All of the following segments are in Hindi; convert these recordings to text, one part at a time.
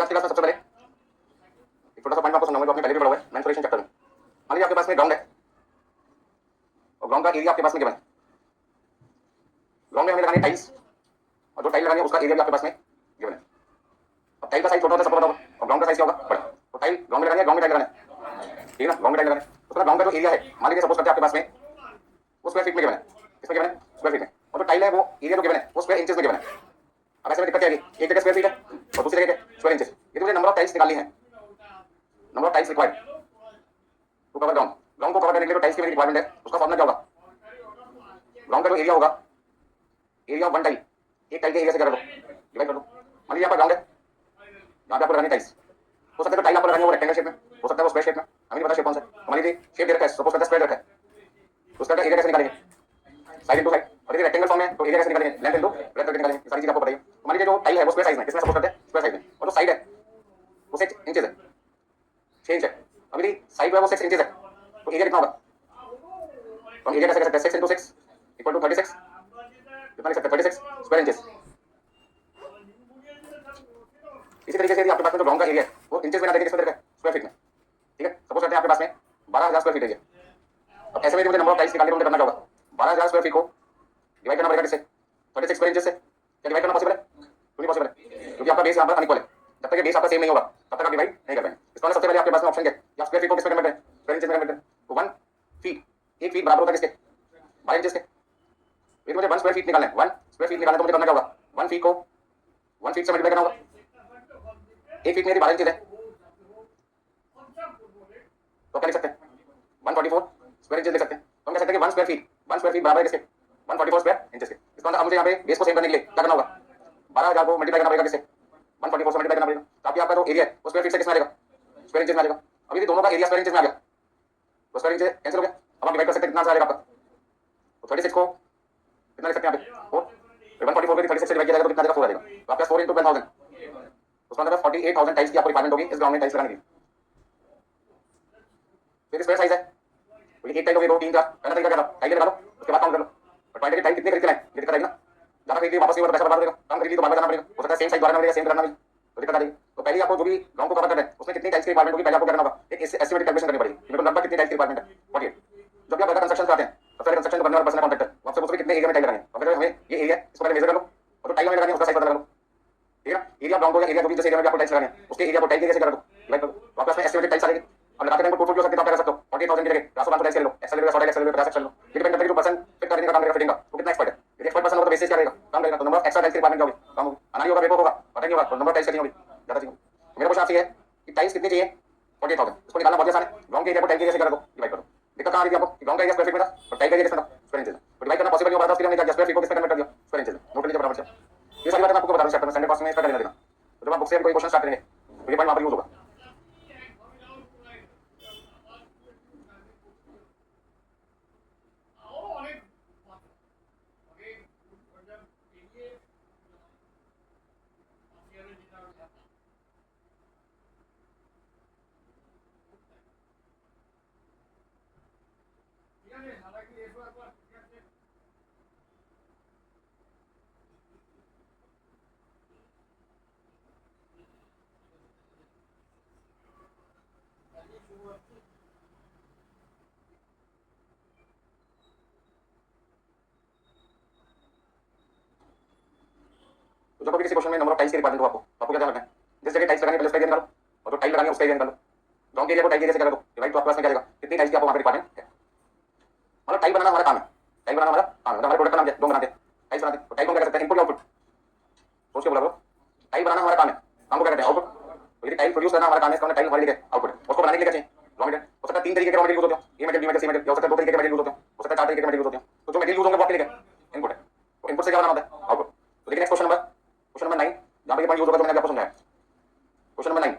आज के क्लास में सबसे पहले एक छोटा सा पॉइंट आपको समझाऊंगा जो आपने पहले भी पढ़ा हुआ है मेंसुरेशन चैप्टर में। मान लीजिए आपके पास में ग्राउंड है और ग्राउंड का एरिया आपके पास में गिवन है। ग्राउंड में हमें लगानी है टाइल्स और जो टाइल लगानी है उसका एरिया भी आपके पास में गिवन है। अब टाइल का साइज छोटा होता है सबको पता होगा और ग्राउंड का साइज क्या होगा बड़ा। तो टाइल ग्राउंड में लगानी है, ग्राउंड में टाइल लगाना है, ठीक है ना, ग्राउंड में टाइल लगाना है। उसका ग्राउंड का जो एरिया है मान लीजिए सपोज करते हैं आपके पास में वो स्क्वायर फीट में गिवन है। किसमें गिवन है? स्क्वायर फीट में। और जो टाइल है वो एरिया जो गिवन है वो स्क्वायर इंचेस में गिवन है। अब ऐसे में दिक्कत क्या आएगी, एक जगह स्क्वायर फीट है और दूसरी जगह स्क्वायर इंचेस। ये तो मुझे नंबर ऑफ टाइल्स निकालनी है, number of tiles required to cover ground. Ground को कवर करने के लिए जो टाइल्स की रिक्वायरमेंट है उसका फॉर्मूला क्या होगा? ग्राउंड का जो एरिया होगा, एरिया ऑफ वन टाइल, एक टाइल के एरिया से क्या कर दो, डिवाइड कर दो। मान लीजिए आपका ग्राउंड है, यहाँ पे आपको लगानी टाइल्स। हो सकता है टाइल आपको लगानी है वो रेक्टेंगल शेप में, हो सकता है वो स्क्वायर शेप में, हमें नहीं पता शेप कौन सा है। मान लीजिए शेप दे रखा है, सपोज करते हैं स्क्वायर रखा है, तो उसका एरिया कैसे निकालेंगे? Side into side. और ये रेक्टेंगल फॉर्म है तो एरिया कैसे निकालेंगे? लेंथ इनटू ब्रेड्थ करके निकालेंगे। ये सारी चीज आपको बताइए। तो मान लीजिए जो टाइल है वो स्क्वायर साइज में, किसमें सपोज करते हैं स्क्वायर साइज में, और जो साइड है वो 6 इंचेस है, 6 इंच है। अभी साइड है वो 6 इंचेस है तो एरिया कितना होगा? तो हम एरिया कैसे कर सकते हैं? 6 इंटू 6 इक्वल टू 36। कितना लिख सकते हैं? 36 स्क्वायर इंचेस। इसी तरीके से यदि आपके पास में जो ग्राउंड का एरिया है वो इंचेस में ना देके किसमें देखे? स्क्वायर फीट में, ठीक है। सपोज करते हैं आपके पास में 12,000 स्क्वायर फीट एरिया। अब ऐसे में मुझे नंबर ऑफ टाइल्स निकालने को करना क्या होगा? 12,000 स्क्वायर फीट को डिवाइड करना पड़ेगा किससे? 36 स्क्वायर इंचेस से। क्या डिवाइड करना पॉसिबल है? क्यों नहीं पॉसिबल है? क्योंकि आपका बेस यहाँ पर अनइक्वल है। जब तक ये बेस आपका सेम नहीं होगा तब तक आप डिवाइड नहीं कर पाएंगे। इस वाले सबसे पहले आपके पास में ऑप्शन क्या है? आप स्क्वायर फीट को किसमें कन्वर्ट करें? स्क्वायर इंचेस में कन्वर्ट करें। तो 1 फीट, 1 फीट बराबर होता है किसके? 12 इंचेस के। फिर मुझे 1 स्क्वायर फीट निकालना है, 1 स्क्वायर फीट निकालना तो मुझे करना क्या होगा? 1 फीट को 1 फीट से मल्टीप्लाई करना होगा। 1 फीट में यदि 12 इंचेस है तो क्या लिख सकते हैं? 144 स्क्वायर इंचेस लिख सकते हैं। तो हम कह सकते हैं कि 1 स्क्वायर फीट बराबर है किसके? 144 स्क्वायर इंचेस के। इसका मतलब अब मुझे यहाँ पे बेस को सेम करने के लिए क्या करना होगा? 12,000 को मल्टीप्लाई करना पड़ेगा किससे? 144 से मल्टीप्लाई करना पड़ेगा। ताकि आपका जो एरिया है वो स्क्वायर फीट से किसमें आ जाएगा? स्क्वायर इंचेस में आ जाएगा। अब यदि दोनों का एरिया स्क्वायर इंचेस में आ गया तो स्क्वायर इंचेस कैंसिल हो गया। अब आप डिवाइड कर सकते हैं, कितना आंसर आएगा आपका? तो 36 को कितना लिख सकते हैं यहाँ पे? 4। फिर 144 को 36 से डिवाइड किया जाएगा तो कितना आ जाएगा? 4 आ जाएगा। तो आपका 4 into 12,000, उसका मतलब 48,000 टाइल्स की आपको रिक्वायरमेंट होगी इस ग्राउंड में टाइल्स लगाने की। फिर स्क्वायर साइज है तो ये एक टाइल हो गई, 2 3 4। पहला तरीका क्या था? टाइल लगा लो उसके बाद काउंट कर लो। और पॉइंट है कि टाइल कितने खरीद के लाएं, ये दिक्कत आएगी ना। ज्यादा खरीद वापस नहीं होगा, पैसा बर्बाद हो जाएगा। कम खरीदी तो बार बार करना पड़ेगा, हो सकता है सेम साइज दोबारा मिलेगा, सेम करना भी तो दिक्कत आ जाएगी। तो पहले आपको जो भी ग्राउंड को कवर करना है उसमें कितनी टाइल्स की रिक्वायरमेंट होगी पहले आपको करना होगा, एक एस्टिमेटेड कैलकुलेशन करनी पड़ेगी। मेरे को लगभग कितनी टाइल्स की रिक्वायरमेंट है? 48। जब भी आप कंस्ट्रक्शन करते हैं सबसे पहले कंस्ट्रक्शन करने वाला पर्सन कॉन्ट्रैक्टर, आपसे पूछोगे कितने एरिया में टाइल लगानी है। तो हमें ये एरिया इसको पहले मेजर कर लो और जो टाइल हमें लगानी है उसका साइज पता लगा लो, ठीक है ना। एरिया ग्राउंड को या एरिया जो भी जिस एरिया में आपको टाइल्स लगानी है उसके एरिया को टाइल एरिया से कर दो, डिवाइड कर दो। तो आपके पास में एस्टिमेटेड टाइल्स आ जाएगी। और लगाते टाइम को टोटल हो सकते हैं, आप क्या कर सकते हो? 48,000 की जगह 400 टाइल्स ले लो, एक्सेल ले लो, 100 एक्सेल ले लो, 50 एक्सेल लो। डिपेंड करता है कि जो पर्सन फिट करने का काम करेगा, फिटिंग का, वो कितना एक्सपर्ट है। यदि एक्सपर्ट पर्सन होगा तो बेसिस क्या रहेगा? काम करेगा। तो नंबर ऑफ एक्स्ट्रा टाइल्स की रिक्वायरमेंट क्या होगी? कम होगी। आना नहीं होगा, बेको होगा, पता नहीं होगा, तो नंबर टाइल्स कितनी होगी? ज्यादा चाहिए। मेरा क्वेश्चन आपसे है कि टाइल्स कितनी चाहिए? 48,000। इसको निकालना बहुत आसान है। ग्राउंड के एरिया को टाइल के एरिया से कर दो, डिवाइड करो। दिक्कत कहां आ रही है आपको? ग्राउंड का एरिया स्क्वायर फीट में था और टाइल का एरिया कितना था? स्क्वायर इंचेस में। तो डिवाइड करना पॉसिबल नहीं हो रहा था, उसके लिए हमने क्या स्क्वायर फीट को किसमें कन्वर्ट कर दिया? स्क्वायर इंचेस में। नोट कर लीजिए बराबर से। ये सारी बातें मैं आपको बता रहा हूं चैप्टर में, संडे क्लास में इसका कर देना। तो जब आप बुक से कोई क्वेश्चन स्टार्ट करेंगे तो ये पॉइंट वहां पर यूज होगा। तो जब भी किसी क्वेश्चन में नंबर ऑफ टाइल्स की रिक्वायरमेंट हो आपको क्या ध्यान रखना है? जिस जगह टाइल्स लगानी है पहले उसका एरिया निकालो और जो टाइल लगानी है उसका एरिया निकालो। ग्राउंड के एरिया को टाइल एरिया से कर दो, डिवाइड। तो आपके पास में क्या आएगा? कितनी टाइल्स की आपको वहां पे रिक्वायरमेंट है। मतलब टाइल बनाना हमारा काम है, टाइल बनाना हमारा काम है। हमारे प्रोडक्ट का नाम क्या है? डोम बनाते हैं, टाइल्स बनाते हैं। तो टाइल को क्या करते हैं? इनपुट या आउटपुट? सोच के बोला करो। टाइल बनाना हमारा काम है, काम को क्या कहते हैं? आउटपुट। तो यदि टाइल प्रोड्यूस करना हमारा काम है, इसका टाइल हमारे लिए आउटपुट है। उसको बनाने के लिए क्या चाहिए? Raw material. हो सकता है 3 तरीके के रॉ मटेरियल यूज होते हैं, A material, B material, C material. हो सकता है 2 तरीके के मटेरियल यूज होते हैं, हो सकता है 4 तरीके के मटेरियल यूज होते हैं। तो जो मटेरियल यूज होंगे वो आपके लिए क्या? इनपुट है। तो इनपुट से क्या बनाना होता है? आउटपुट। तो देखिए नेक्स्ट क्वेश्चन नंबर 9, जहां पे ये पॉइंट यूज होगा जो मैंने आपको समझाया। क्वेश्चन नंबर 9,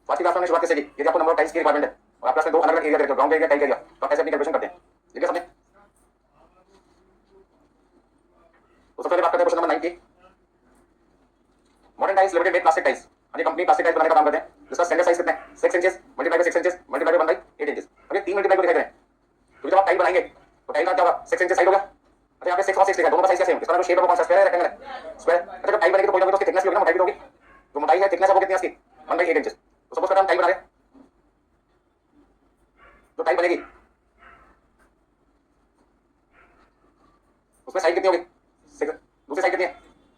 आज की क्लास में शुरुआत कैसे की? यदि आपको नंबर ऑफ टाइल्स की रिक्वायरमेंट है और आप क्लास में 2 अलग अलग एरिया देते हो, ग्राउंड एरिया, टाइल एरिया, तो आप कैसे अपनी कैलकुलेशन करते हैं? ठीक है समझे? तो सबसे पहले बात करते हैं क्वेश्चन नंबर 9 की। Modern tiles limited made plastic tiles. ये कंपनी प्लास्टिक टाइल्स बनाने का काम करते हैं, जिसका स्टैंडर्ड साइज कितना है? 6 inches multiply by 6 inches multiply by 1/8 inches. अब ये 3 मल्टीप्लाई को दिखाई दे रहे हैं। तो जब आप टाइल बनाएंगे तो टाइल का क्या होगा? 6 इंचेस साइड होगा। अच्छा यहाँ पे 6 और 6 लिखा है, दोनों का साइज क्या सेम है? इसका जो शेप है वो कौन सा? स्क्वायर है, रेक्टेंगल है? स्क्वायर। अच्छा जब टाइल बनेगी तो कोई ना कोई तो उसकी थिकनेस भी होगी ना, मोटाई भी होगी। जो मोटाई है थिकनेस है वो कितनी है इसकी 1/8 इंचेस। तो सपोज करते हैं हम टाइल बना रहे हैं, जो टाइल बनेगी उसमें साइड कितनी होगी, दूसरी साइड कितनी है,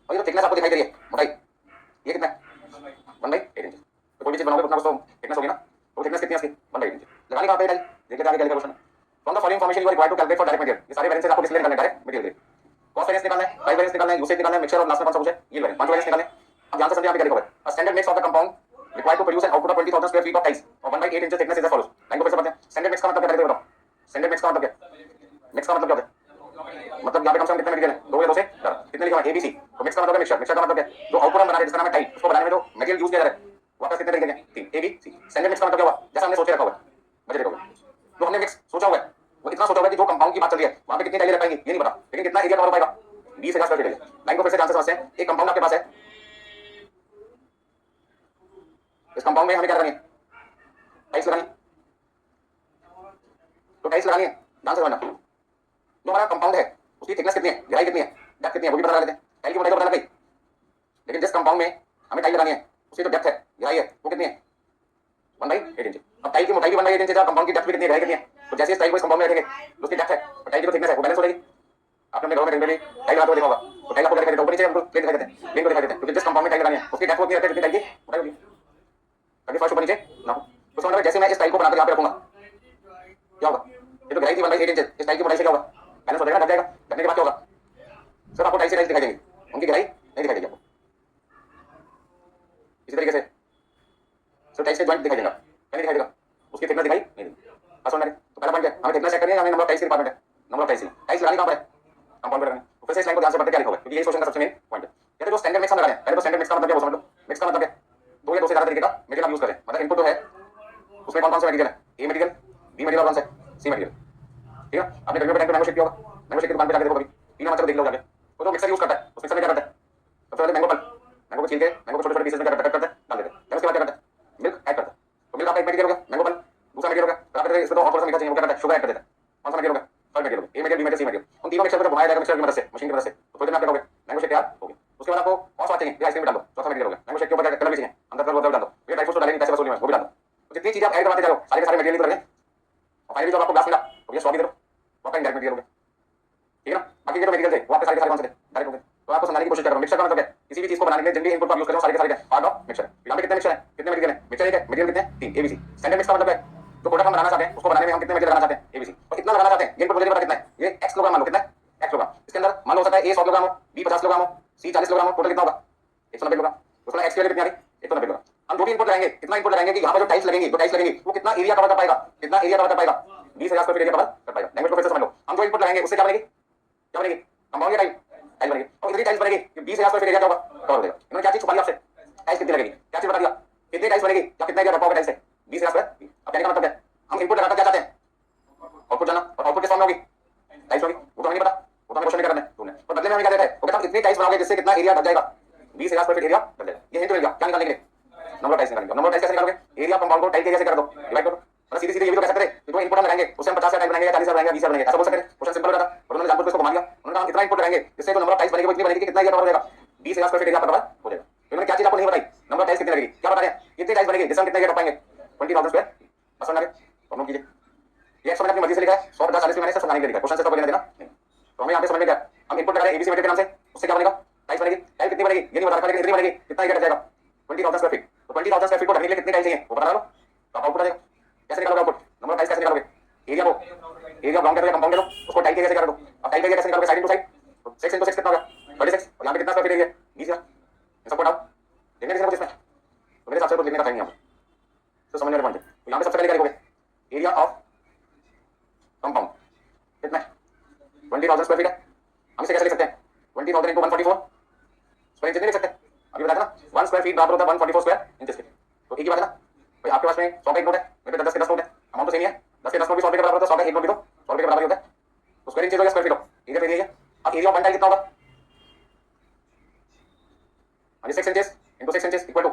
और ये जो थिकनेस आपको दिखाई दे रही है मोटाई ये कितना है 1/8 इंचेस। तो कोई भी चीज बनाओगे उतना कुछ तो थिकनेस होगी ना, तो थिकनेस कितनी है इसकी 1/8 इंचेस। लगाने का टाइल देखिए आगे क्या क्वेश्चन है। From the following information you are required to calculate for direct material. ये सारे वेरिएंसेस आपको किसलिए निकालने हैं, डायरेक्ट मटेरियल के। कॉस्ट वेरिएंस निकालना है, प्राइस वेरिएंस निकालना है, यूसेज निकालना है, मिक्सचर और लास्ट में कौन सा पूछे ये वेरिएंस, पांच वेरिएंस निकालने। अब ध्यान से समझिए यहाँ पे क्या लिखा हुआ है, a standard mix of the compound required to produce an output of 20,000 square feet of tiles of 1/8 inches thickness is as follows। Line को फिर से पढ़ते हैं। स्टैंडर्ड मिक्स का मतलब क्या है बताओ, स्टैंडर्ड मिक्स का मतलब क्या, मिक्स का मतलब क्या होता है, मतलब यहाँ पे कम से कम कितने मटेरियल है, दो या दो से कितने लिखा हुआ है एबीसी। तो मिक्स का मतलब है मिक्सचर, मिक्सचर का मतलब क्या है जो आउटपुट हम बना रहे हैं जिसका नाम है टाइल, उसको बनाने में जो मटेरियल यूज किया जा रहा है वापस कितने तरीके के, तीन एबीसी। स्टैंडर्ड मिक्स का मतलब क्या हुआ, जैसा हमने सोच के रखा हुआ है, बजे देखोगे जो हमने मिक्स सोचा हुआ है वो इतना सोचा हुआ है कि जो कंपाउंड की बात चल रही है वहां पे कितनी टाइलें रख पाएंगे ये नहीं पता, लेकिन कितना एरिया कवर हो पाएगा 20,000 स्क्वायर फीट एरिया। लाइन को फिर से ध्यान से समझते हैं। एक कंपाउंड आपके पास है, इस कंपाउंड में हमें क्या करनी है, टाइल्स लगानी है। तो टाइल्स लगानी है, ध्यान से समझना। जो हमारा कंपाउंड है उसकी थिकनेस कितनी है, गहराई कितनी है, डेप्थ कितनी है वो भी पता लगा लेते हैं। टाइल की मोटाई तो पता लग गई, लेकिन जिस कंपाउंड में हमें टाइल लगानी है उसकी जो डेप्थ है गहराई है वो कितनी है 1/8 इंच। अब टाइल की मोटाई भी 1/8 इंच है, कंपाउंड की डेप्थ भी कितनी है, गहराई कितनी है। तो जैसे इस टाइल को इस कंपाउंड में रखेंगे तो उसकी डेप्थ है और टाइल की जो थिकनेस है वो बैलेंस हो जाएगी। आपने अपने घर में भी टाइल लगाते हुए देखा होगा, तो टाइल आपको क्या दिखाई देता है, ऊपर नीचे हमको प्लेन दिखाई देते हैं, प्लेन को दिखाई देते हैं, क्योंकि जिस कंपाउंड में टाइल लगानी है उसकी डेप्थ होती है जितनी टाइल की मोटाई होगी, ताकि फर्स्ट ऊपर नीचे ना हो। तो समझ में, जैसे मैं इस टाइल को बनाकर यहाँ पे रखूंगा क्या होगा, ये तो गहराई थी 1/8 इंच, इस टाइल की मोटाई से क्या होगा बैलेंस हो जाएगा, ढक जाएगा। ढकने के बाद क्या होगा, सिर्फ आपको टाइल से टाइल दिखाई देंगी, उनकी गहराई नहीं दिखाई देगी आपको। इसी तरीके से सिर्फ टाइल्स के जॉइंट दिखाई देगा, क्या नहीं दिखाई देगा, उसकी थिकनेस दिखाई नहीं देगी। बस समझ में। तो पहला पॉइंट क्या है, हमें थिकनेस चेक करनी है, हमें नंबर ऑफ टाइल्स की रिक्वायरमेंट है, नंबर ऑफ टाइल्स लगानी कहां पर है, कंपाउंड में लगानी। तो फिर से इस लाइन को ध्यान से पढ़ते क्या लिखा हुआ है, क्योंकि ये क्वेश्चन का सबसे मेन पॉइंट है। कहते हैं जो स्टैंडर्ड मिक्स हम लगा रहे हैं, पहले तो स्टैंडर्ड मिक्स का मतलब क्या वो समझ लो। मिक्स का मतलब क्या, दो या दो से ज्यादा तरीके का मटेरियल आप यूज करें, मतलब इनपुट जो है उसमें कौन कौन से मटेरियल है, ए मटेरियल, बी मटेरियल और कौन सा सी मटेरियल। ठीक है, आपने गर्मियों के टाइम पे मैंगो शेक किया होगा, मैंगो शेक की दुकान पे जाके देखो कभी, तीनों मतलब देख लो जाके। तो जो मिक्सर यूज करता है उस मिक्सर में क्या करता है, सबसे पहले मैंगो पल्प, मैंगो को छील के मैंगो को छोटे छोटे पीसेस में कट करते हैं, डाल देते हैं। फिर उसके बाद क्या करता है, मिल्क ऐड करता है। तो मिल्क आपका एक मटेरियल हो गया, मैंगो पल्प दूसरा मटेरियल हो गया, फिर आप इसमें तो और थोड़ा सा मीठा चाहिए वो क्या करता है, शुगर ऐड कर देता है। कौन सा मटेरियल हो गया, third material, A material, B material, C material. उन तीनों मिक्सर को घुमाया जाएगा मिक्सर की मदद से, मशीन की मदद से। तो थोड़ी देर में आप क्या करोगे, मैंगो शेक तैयार होगी। उसके बाद आपको और स्वाद चाहिए, आइसक्रीम भी डाल दो, चौथा मटेरियल हो गया। मैंगो शेक के ऊपर कलर भी चाहिए, अंदर कलर डाल दो, ये ड्राई फ्रूट्स तो डालेंगे, पैसे वसूली में वो भी डाल दो। तो जितनी चीजें आप ऐड करवाते जा रहे हो सारे के सारे मटेरियल तो लगे, और फाइनली जब आपको ग्लास मिला तो ये स्वाद भी दे दो, वो आपका इंडायरेक्ट मटेरियल हो गया। ठीक है ना, बाकी के जो मटेरियल थे वो आपके सारे के सारे कौन से थे, डायरेक्ट हो गए। तो आपको समझाने की कोशिश कर रहा हूं, मिक्सर का मतलब क्या है, किसी भी चीज को बनाने के लिए जिन भी इनपुट आप यूज कर रहे हो सारे के सारे पार्ट ऑफ मिक्सर। यहाँ पे कितने मिक्सर है, कितने मटेरियल है, मिक्सर एक है, मटेरियल कितने हैं, तीन, एबीसी। स्टैंडर्ड मिक्स का मतलब है जो प्रोडक्ट हम बनाना चाहते हैं उसको बनाने में हम कितने मटेरियल लगाना चाहते हैं, एबीसी, और कितना लगाना चाहते हैं ये इनपुट मुझे नहीं पता कितना है, ये एक्स किलोग्राम मान लो, कितना है एक्स किलोग्राम। इसके अंदर मान लो हो सकता है ए 100 किलोग्राम हो, बी 50 किलोग्राम हो, सी 40 किलोग्राम हो, टोटल कितना होगा 190 किलोग्राम। उसमें एक्स की वैल्यू कितनी आ रही 190 किलोग्राम। हम जो भी इनपुट लगाएंगे, कितना इनपुट लगाएंगे कि यहाँ पर जो टाइल्स लगेंगी, जो टाइल्स लगेंगी वो कितना एरिया कवर कर पाएगा, कितना एरिया कवर कर पाएगा 20,000 स्क्वायर फीट एरिया कवर कर पाएगा। लैंग्वेज को फिर से समझ लो, हम जो इनपुट लगाएंगे उससे क्या बनेगी, क्या बनेगी, कंपाउंड या टाइल, टाइल बनेगी। और इतनी टाइल्स बनेगी कि 20,000 स्क्वायर फीट एरिया क्या होगा कवर हो जाएगा। इन्होंने क्या चीज छुपा दी आपसे, टाइल्स कितनी लगेगी, क्या चीज बता दिया, कितनी टाइल्स बनेगी या कितना एरिया रखा होगा टाइल्स से 20,000 स्क्वायर फीट। अब कहने का मतलब है हम इनपुट लगाकर क्या चाहते हैं, आउटपुट जाना, और आउटपुट किस फॉर्म में होगी, टाइल्स होगी, वो तो हमें नहीं पता, वो तो हमें क्वेश्चन में करना है तुमने। और बदले में हमें क्या देता है, वो कहता है इतनी टाइल्स बनाओगे जिससे कितना एरिया ढक जाएगा 20,000 स्क्वायर फीट एरिया ढक जाएगा। ये हिंट मिल गया, क्या निकालने के लिए, नंबर ऑफ टाइल्स निकालेंगे। नंबर ऑफ टाइल्स कैसे निकालोगे, एरिया कंपाउंड को टाइल के एरिया से कर दो, डिवाइड करो। मतलब सीधी सीधी ये भी तो कह सकते थे कि जो इनपुट हम लगाएंगे उससे हम 50 टाइल बनाएंगे या 40 बनाएंगे, 20 बनाएंगे, ऐसा बोल सकते थे, क्वेश्चन सिंपल हो जाता। और उन्होंने जानबूझ के इसको घुमा दिया, उन्होंने कहा इतना इनपुट लगाएंगे जिससे जो नंबर ऑफ टाइल्स बनेगी वो इतनी बनेगी कि कितना एरिया कवर हो जाएगा 20,000 स्क्वायर फीट एरिया कवर हो जाएगा। तो इन्होंने क्या चीज आपको नहीं बताई, नंबर ऑफ टाइल्स कितनी लगेगी, क्या बता रहे हैं कितनी टाइल्स बनेगी जिससे हम कितना एरिया कर पाएंगे 20,000 स्क्वायर। बस समझ आ गया, तो नोट कीजिए। ये एक्स मैंने अपनी मर्जी से लिखा है, 100 50 40 में मैंने सब समझाने के लिए लिखा है, क्वेश्चन से तो लेना देना नहीं। तो हमें यहाँ पे समझ में क्या, हम इनपुट लगा रहे हैं एबीसी मटेरियल के नाम से, उससे क्या बनेगा टाइल्स बनेगी। टाइल कितनी बनेगी ये नहीं बता रखा, लेकिन कितनी बनेगी, कितना एरिया जाएगा 20,000 स्क्वायर फीट। तो 20,000 स्क्वायर फीट को ढकने के लिए कितनी टाइल चाहिए वो बता लो, तो आउटपुट आ जाएगा। कैसे निकालोगे आउटपुट, नंबर ऑफ टाइल्स कैसे निकालोगे, एरिया को एरिया ग्राउंड कर दो या कंपाउंड कर दो, उसको टाइल के कैसे कर दो। अब टाइल के कैसे निकालोगे, साइड टू साइड, 6 into 6 कितना होगा 36, और यहाँ पे कितना स्क्वायर फीट एरिया 20,000। सब पढ़ाओ देखने किसी इसमें, तो मेरे हिसाब से तो लिखने का टाइम नहीं है, तो समझने वाले पॉइंट। तो यहाँ पे सबसे पहले क्या लिखोगे, एरिया ऑफ कंपाउंड कितना है 20,000 स्क्वायर फीट है। हम इसे कैसे लिख सकते हैं 20,000 into 144 स्क्वायर इंच नहीं लिख सकते, अभी बताया ना 1 स्क्वायर फीट बराबर होता है 144 स्क्वायर इंचेस के। तो एक ही बात है ना भाई, आपके पास में 100 का एक नोट है, मेरे पे 10 के 10 नोट है, अमाउंट तो सेम ही है, 10 के 10 नोट भी 100 के बराबर होता है, 100 का एक नोट भी तो 100 के बराबर ही होता है। तो स्क्वायर इंचेस हो या स्क्वायर फीट हो, एरिया पे एरिया। अब एरिया ऑफ वन टाइल कितना होगा, 6 inches into 6 inches equal to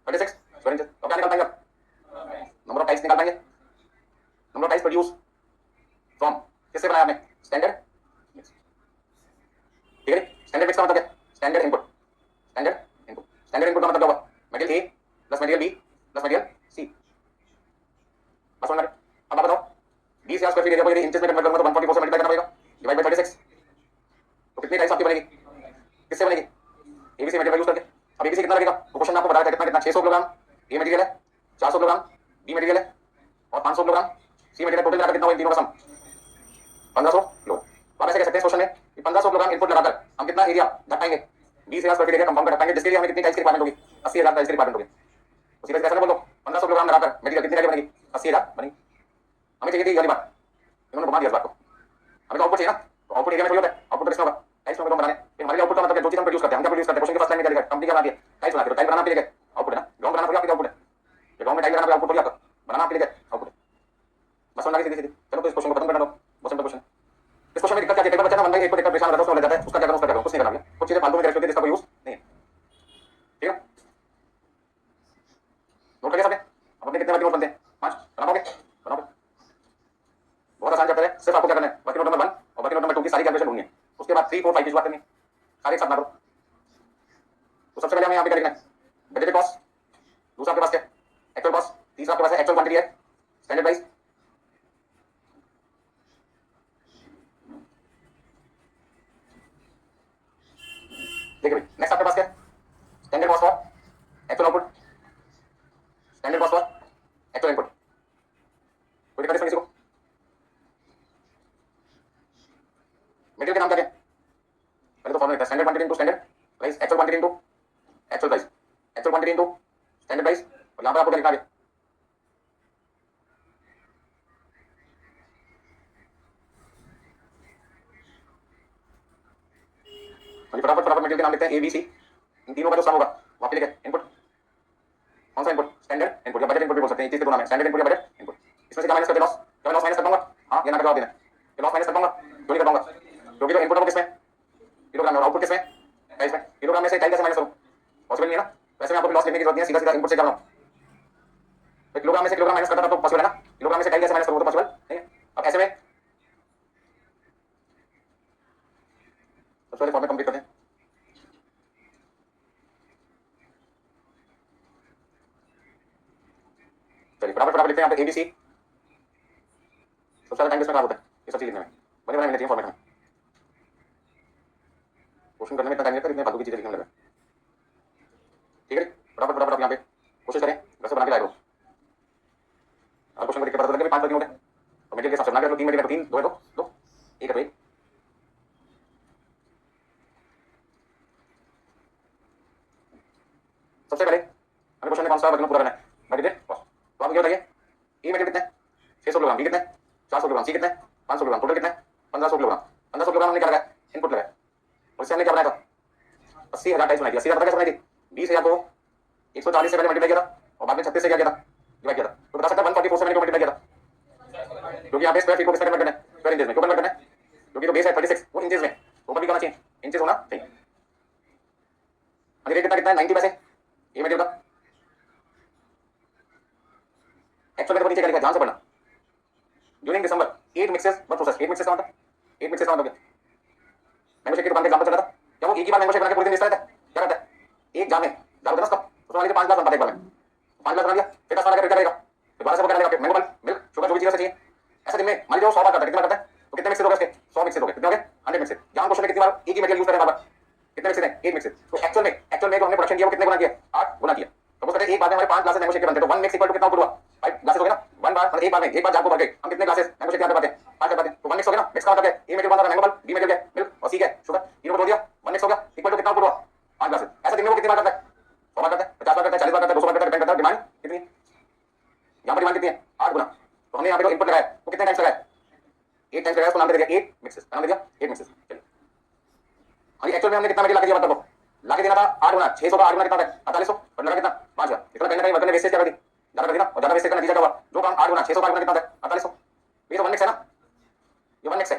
36 square inches. तो क्या निकाल पाएंगे, नंबर ऑफ टाइल्स निकाल पाएंगे, number of tiles produce from, किससे बनाया आपने, स्टैंडर्ड मिक्स। ठीक है, स्टैंडर्ड मिक्स का मतलब क्या, standard input, standard input. Standard input का मतलब क्या होगा, material A plus material B plus material C. बस समझ में। अब आप बताओ 20 स्क्वायर फीट एरिया को यदि इंचेस में कन्वर्ट करूंगा तो 144 से मल्टीप्लाई करना पड़ेगा, डिवाइड बाय 36। तो कितनी टाइप्स आपकी बनेगी, किससे बनेगी, एबीसी मटेरियल यूज करके। अब एबीसी कितना लगेगा, तो क्वेश्चन में आपको बताया था कितना कितना 600 किलोग्राम ए मटेरियल है, 400 किलोग्राम बी मटेरियल है और 500 किलोग्राम सी मटेरियल। टोटल मिलाकर कितना हुआ इन तीनों का सम, 1500 किलो। तो आप ऐसे कह सकते हैं क्वेश्चन में कि 1500 किलोग्राम इनपुट लगाकर हम कितना एरिया ढक पाएंगे, 20,000 स्क्वायर फीट एरिया कंपाउंड ढक पाएंगे, जिसके लिए हमें कितनी टाइल्स की रिक्वायरमेंट होगी, 80,000 टाइल्स की रिक्वायरमेंट होगी। तो सीधे कैसे बोलो 1500 किलोग्राम लगाकर मटेरियल कितनी टाइल्स बनेगी, 80,000 बनेगी। हमें चाहिए थी ये वाली बात, इन्होंने घुमा दिया इस बात को। हमें तो आउटपुट चाहिए ना, तो आउटपुट एरिया में थोड़ी होता है, आउटपुट किसमें होगा, टाइल्स में बनाने। आउटपुट का मतलब जो चीज हम प्रोड्यूस करते हैं, हम क्या प्रोड्यूस करते हैं, क्वेश्चन के फर्स्ट लाइन में क्या लिखा है, कंपनी क्या बनाती है, टाइल्स बनाती है। तो टाइल्स बनाना आपके लिए आउटपुट है ना, ग्राउंड बनाना थोड़ी आपके आउटपुट है, ग्राउंड में टाइल्स बनाना आउटपुट थोड़ी आपका, बनाना आपके लिए आउटपुट है। बस समझ आ गई सीधी सीधी। चलो तो इस क्वेश्चन को खत्म करना दो, बहुत सिंपल क्वेश्चन। इस क्वेश्चन में दिक्कत क्या है, बच्चा ना 1/8 को देखकर परेशान रहता है, उसको लग जाता है उसका क्या करूं उसका क्या करूं, कुछ नहीं करना, कुछ चीजें फालतू में करेक्ट होती है जिसका कोई यूज नहीं है। ठीक है, नोट करिए सबने। अब अपने कितने वर्किंग नोट बनते हैं, 5 बनाओगे, बनाओगे। बहुत आसान चैप्टर है, सिर्फ आपको क्या करना है, वर्किंग नोट नंबर 1 और वर्किंग नोट नंबर 2 की सारी कैलकुलेशन ढूंढनी है, उसके बाद 3 4 5 की शुरुआत करनी है, सारे एक साथ ना करो। तो सबसे पहले हमें यहाँ पे क्या लिखना है, बजटेड कॉस्ट, दूसरा आपके पास क्या है, एक्चुअल कॉस्ट, तीसरा आपके पास है एक्चुअल क्वांटिटी है, स्टैंडर्ड प्राइस। देखिए भाई नेक्स्ट आपके पास क्या है, standard cost for actual output, standard cost for actual input. कोई दिक्कत इसमें किसी को, मटेरियल के नाम क्या है, पहले तो फॉर्मूला है standard quantity into standard price, actual quantity into actual price, actual quantity into standard price. और यहां पर आपको क्या लिखना है, मुझे फटाफट फटाफट मटेरियल के नाम लिखते हैं ए बी सी, इन तीनों का जो सम होगा वो आपके लिए इनपुट, कौन सा इनपुट, स्टैंडर्ड इनपुट या बजट इनपुट भी बोल सकते हैं, इस चीज के दो नाम है, स्टैंडर्ड इनपुट या बजट इनपुट। इसमें से क्या माइनस करते लॉस, क्या लॉस माइनस कर पाऊंगा, हां ये ना जवाब देना, ये लॉस माइनस कर पाऊंगा, क्यों नहीं कर पाऊंगा, क्योंकि जो इनपुट है वो किसमें, किलोग्राम में, और आउटपुट किसमें, टाइल्स में। किलोग्राम में से टाइल कैसे माइनस करूं, पॉसिबल नहीं है ना, वैसे मैं आपको लॉस लिखने की जरूरत नहीं है, सीधा सीधा इनपुट से कर रहा हूं। तो किलोग्राम में से किलोग्राम माइनस करता था तो पॉसिबल है ना, किलोग्राम में से टाइल कैसे माइनस करूं तो पॉसिबल नहीं है। अब ऐसे में सबसे पहले फॉर्मूला कंप्लीट करते हैं। चलिए फटाफट फटाफट लिखते हैं यहाँ पे एबीसी। सबसे ज्यादा टाइम किसमें खराब होता है ये सब चीज लिखने में, बने बनाए मिलने चाहिए फॉर्मेट में, क्वेश्चन करने में इतना टाइम नहीं लगता, इतने फालतू की चीजें लिखने में लगा। ठीक है फटाफट फटाफट आप यहाँ पे कोशिश करें घर से बना के लाए हो। और क्वेश्चन को देख के पता लगे 5 वर्किंग नोट है, तो मटेरियल के हिसाब से बना के 3 मटेरियल 3 2 है तो 2 1 है तो 1। सबसे पहले हमें क्वेश्चन में कौन सा वर्किंग नोट पूरा करना है, बजटेड कॉस्ट। तो आप ये बताइए ए मटेरियल कितना है, 600 किलोग्राम, बी कितना है, 400 किलोग्राम, सी कितना है, 500 किलोग्राम, टोटल कितना है 1500 किलोग्राम। 1500 किलोग्राम हमने क्या लगाया, इनपुट लगाया, और इससे हमने क्या बनाया था 80,000 टाइल्स बनाई थी। 80,000 पता कैसे बनाई थी, 20,000 को 140 से पहले मल्टीप्लाई किया था और बाद में 36 से क्या किया था, डिवाइड किया था। तो बता सकता है 144 से मैंने क्यों मल्टीप्लाई किया था, क्योंकि यहाँ पे स्क्वायर फीट को किस में कन्वर्ट करना है, स्क्वायर इंचेस में। क्यों कन्वर्ट करना है, क्योंकि जो बेस है 36 वो इंचेस में, तो ऊपर भी करना चाहिए इंचेस होना चाहिए। रेट कितना कितना है 90 पैसे ये मटेरियल का। एक्चुअल में नीचे क्या लिखा है ध्यान से पढ़ना, ड्यूरिंग दिसंबर 8 मिक्सेस वर प्रोसेस। 8 मिक्सेस का मतलब 8 मिक्सेस का मतलब क्या, मैंगो शेक की दुकान का एग्जांपल चल रहा था, क्या वो एक ही बार मैंगो शेक बना के पूरे दिन बेचता रहता है, क्या करता है एक जाम में दारू देना उसका, उसमें मान लीजिए 5 ग्लास बनता है एक बार में, 5 ग्लास बना दिया फिर 10 वाला फिर क्या करेगा, दोबारा से वो क्या करेगा, मैंगो बन मिल्क शुगर जो भी चीज चाहिए ऐसा दिन में मान लीजिए 100 बार करता है, कितना करता है, तो कितने मिक्सेस हो गए उसके 100 मिक्सेस हो गए, कितने हो गए 100 मिक्सेस। यहाँ क्वेश्चन में कितनी बार एक ही मटेरियल यूज कर रहे हैं बार बार, कितने मिक्सेस हैं 8 मिक्सेस। तो एक्चुअल में जो हमने प्रोडक्शन किया वो कितने गुना किया, 8 गुना किया। तो वो कहते हैं एक बार में हमारे 5 ग्लासेस मैंगो शेक के बनते हैं, तो 1 मिक्स इक्वल टू कितना आउटपुट हुआ 5 ग्लासेस हो गए ना, 1 बार मतलब एक बार में एक बार जाग को भर गए हम कितने ग्लासेस मैंगो शेक तैयार कर पाते हैं 5 कर पाते हैं, तो 1 मिक्स हो गया ना। मिक्स का मतलब है ए मटेरियल बना था मैंगो बन, बी मटेरियल है मिल्क और सी है शुगर, तीनों को जोड़ दिया 1 मिक्स हो गया इक्वल टू कितना आउटपुट हुआ 5 ग्लासेस। ऐसा दिन में वो कितनी बार करता है 100 बार करता है, 50 बार करता है, 40 बार करता है, 200 बार करता है, डिपेंड करता है डिमांड कितनी, यहाँ पर डिमांड कितनी है 8 गुना। तो हमने यहाँ पे जो इनपुट लगाया वो कितने टाइम्स लगाया 8 टाइम्स लगाया, उसको नाम दे दिया 8 मिक्सेस, नाम दे दिया 8 मिक्सेस। चलिए अभी एक्चुअल में हमने कितना मटेरियल ला के दिया मतलब लाके देना था 8 गुना, 600 का 8 गुना कितना था 4800, और लगा कितना 5000। इतना कहीं ना कहीं वर्कर ने वेस्टेज क्या कर दी, ज्यादा कर दी ना, और ज्यादा वेस्टेज का नतीजा क्या हुआ, जो काम 8 गुना 600 का 8 गुना कितना था 4800। ये तो 1 मिक्स है ना, ये 1 मिक्स है,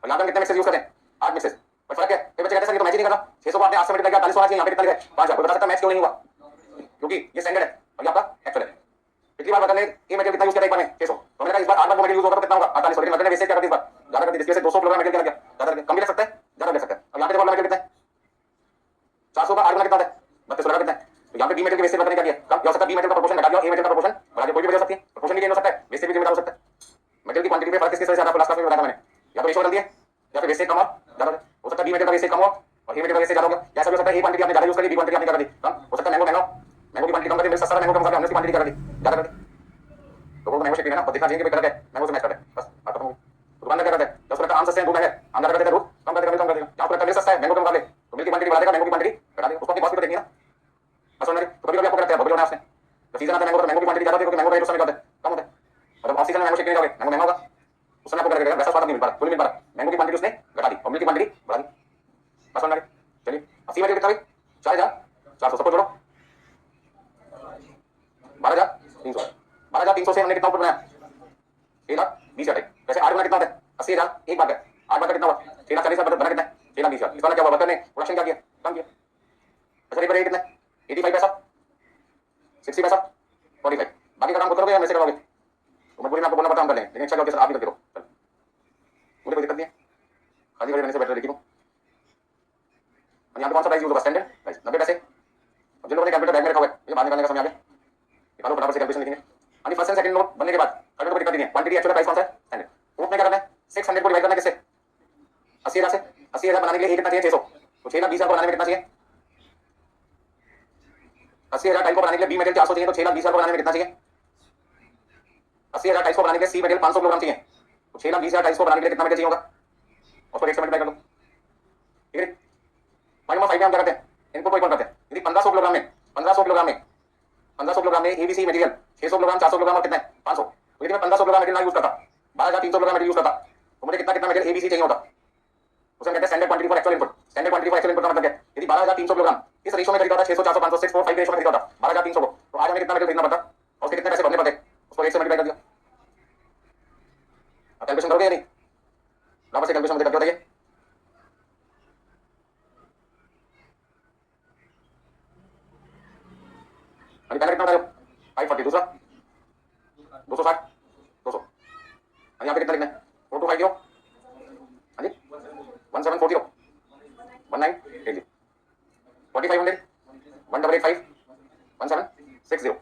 और यहाँ पे कितने मिक्सेस यूज करते हैं 8 मिक्सेस। पर फर्क क्या है, बच्चे कहते हैं सर ये तो मैच ही नहीं कर रहा, 600 को आपने 8 से मल्टीप्लाई किया 4800 आना चाहिए, यहाँ पे कितना लिखा है 5000। कोई बता सकता है मैच क्यों नहीं हुआ, क्योंकि ये स्टैंडर्ड है और ये आपका एक्चुअल है। पिछली बार वर्कर ने ये मटेरियल कितना यूज किया एक बार में 600, तो मैंने कहा इस बार 8 बार मटेरियल यूज होगा तो कितना होगा 4800, लेकिन वर्कर ने वेस्टेज क्या कर दी इस बार ज्यादा कर दी, जिसकी वजह से 200 किलोग्राम मटेरियल क्या लग गया, ज्यादा कम भी लग सकता है ज्यादा भी लग सकता है। अब यहाँ पे देखो मटेरियल कितना है 400 का 8 गुना कितना है 3200 लगा कितना है तो यहाँ पे बी मेटल के वेस्टेज बताने क्या दिया, कब क्या हो सकता है, बी मेटल का प्रोपोर्शन घटा दिया, ए मेटल का प्रोपोर्शन बढ़ा दिया, कोई भी वजह हो सकती है, प्रोपोर्शन भी चेंज हो सकता है, वेस्टेज भी जिम्मेदार हो सकता है। मेटल की क्वांटिटी पे फर्क किसकी वजह से आता है, लास्ट क्लास में बताया मैंने, या तो रेशियो बदल दिया या फिर वेस्टेज कम और ज्यादा हो सकता है, बी मेटल का वेस्टेज कम हो और ए मेटल का वेस्टेज ज्यादा हो गया, या ऐसा भी हो सकता है ए क्वांटिटी आपने ज्यादा यूज करी, बी क्वांटिटी आपने क्या कर दी कम, हो सकता है मैंगो महंगा, मैंगो की क्वांटिटी कम कर दी, मिल्क सस्ता, मैंगो कम कर दिया, हमने उसकी क्वांटिटी क्या कर दी ज्यादा कर दी। लोगों को मैंगो शेक पीना है ना, और देखना चाहिए कि भाई कलर है, मैंगो से मैच कर रहा है, बस बात खत्म हो गई। दुकानदार क्या करता है, जब उसको लगता है आम सस्ते हैं, दूध महंगा है, आम ज्यादा कर देता है, दूध कम कर देगा, मिल्क कम कर देगा, जहाँ उसको लगता है मिल्क सस्ता है, मैंगो के मुकाबले, तो मिल्क की क्वांटिटी बढ़ा देगा, मैंगो की क्वांटिटी घटा देगा, उसको अपनी कॉस्ट भी तो देखनी है ना। बस समझ में, तो कभी कभी आपको लगता है बबल होना है उसने, तो सीजन आता है मैंगो, तो मैंगो की क्वांटिटी ज्यादा होती है, क्योंकि मैंगो का रेट उस समय ज्यादा कम होता है, और जब ऑफ सीजन में मैंगो शेक पीने जाओगे, मैंगो महंगा होगा, उस समय आपको क्या लगेगा, वैसा स्वाद नहीं मिल पा रहा, फुल मिल पा रहा, मैंगो की क्वांटिटी उसने घटा दी और मिल्क की क्वांटिटी बढ़ा दी। बस समझ में, चलिए 80 में कितना भाई, 4,400 सबको जोड़ो, 12,300, 12,300 से हमने कितना ऊपर बनाया, 6,20,000, वैसे 8 गुना कितना होता है, 80,000 एक बार का, 8 बार का कितना हुआ, 6,40,000 बना कितना है, 6,20,000, इस वाला क्या हुआ, वर्कर ने प्रोडक्शन क्या किया, कम किया। अच्छा रेट कितना है, 85 पैसा, 60 पैसा, 45, बाकी का काम खुद करोगे या मैं से करवाओगे, तो मजबूरी में आपको बोलना पड़ता हम कर लेंगे, लेकिन अच्छा क्या सर आप ही करके रहो, मुझे कोई दिक्कत नहीं है, खाली खड़े रहने से बेटर लिखी दूँ। यहाँ पे कौन सा प्राइस यूज होगा, स्टैंडर्ड प्राइस 90 पैसे। अब जिन लोगों ने कैलकुलेटर बैग में रखा हुआ है, ये बाहर निकालने का समय आ गया, निकालो फटाफट से कैलकुलेशन लिखेंगे। यानी फर्स्ट एंड सेकंड नोट बनने के बाद थर्ड को दिक्कत नहीं है, क्वांटिटी एक्चुअल प्राइस कौन सा है, स्टैंडर्ड। फोर्थ में क्या करना है, 600 को डिवाइड करना है किससे, 80,000 से, 80,000 बनाने के लिए ए कितना चाहिए, 600, तो 6,20,000 को बनाने में कितना चाहिए, 80,000 टाइल को बनाने के लिए बी मेटेरियल 400 चाहिए, तो 6,20,000 को बनाने में कितना चाहिए, 80,000 टाइल्स को बनाने के लिए सी मेटेरियल 500 किलोग्राम चाहिए, तो 6,20,000 टाइल्स को बनाने के लिए कितना मेटेरियल चाहिए होगा, उसको एक से मल्टीप्लाई कर दो, ठीक है। पॉइंट नंबर 5 में हम क्या करते हैं, इनको कोई करते हैं, यदि 1500 किलोग्राम में 1500 किलोग्राम में 1500 किलोग्राम में एबीसी मटेरियल 600 किलोग्राम 400 किलोग्राम और कितना है 500, तो यदि मैं 1500 किलोग्राम मटेरियल यूज करता, 12,300 किलोग्राम मटेरियल यूज करता, तो मुझे कितना कितना मटेरियल एबीसी चाहिए होता, उसे कहते हैं standard quantity for actual input. Standard quantity for actual input का मतलब क्या है, यदि 12,300 किलोग्राम इस रेशियो में खरीदा होता, 600 400 500 6 4 5 के रेशियो में खरीदा होता 12,300 को, तो आज हमें कितना मटेरियल खरीदना पड़ता और उसके कितने पैसे भरने पड़ते, उसको 1 से मल्टीप्लाई कर दिया। आप कैलकुलेशन करोगे या नहीं, बराबर से कैलकुलेशन मुझे करके बताइए। अभी पहले कितना बताया, 540, दूसरा 260, 200, यहाँ पे कितना लिखना है, 4250, हाँ जी 1740, 1980, 4500, 1885, 1760।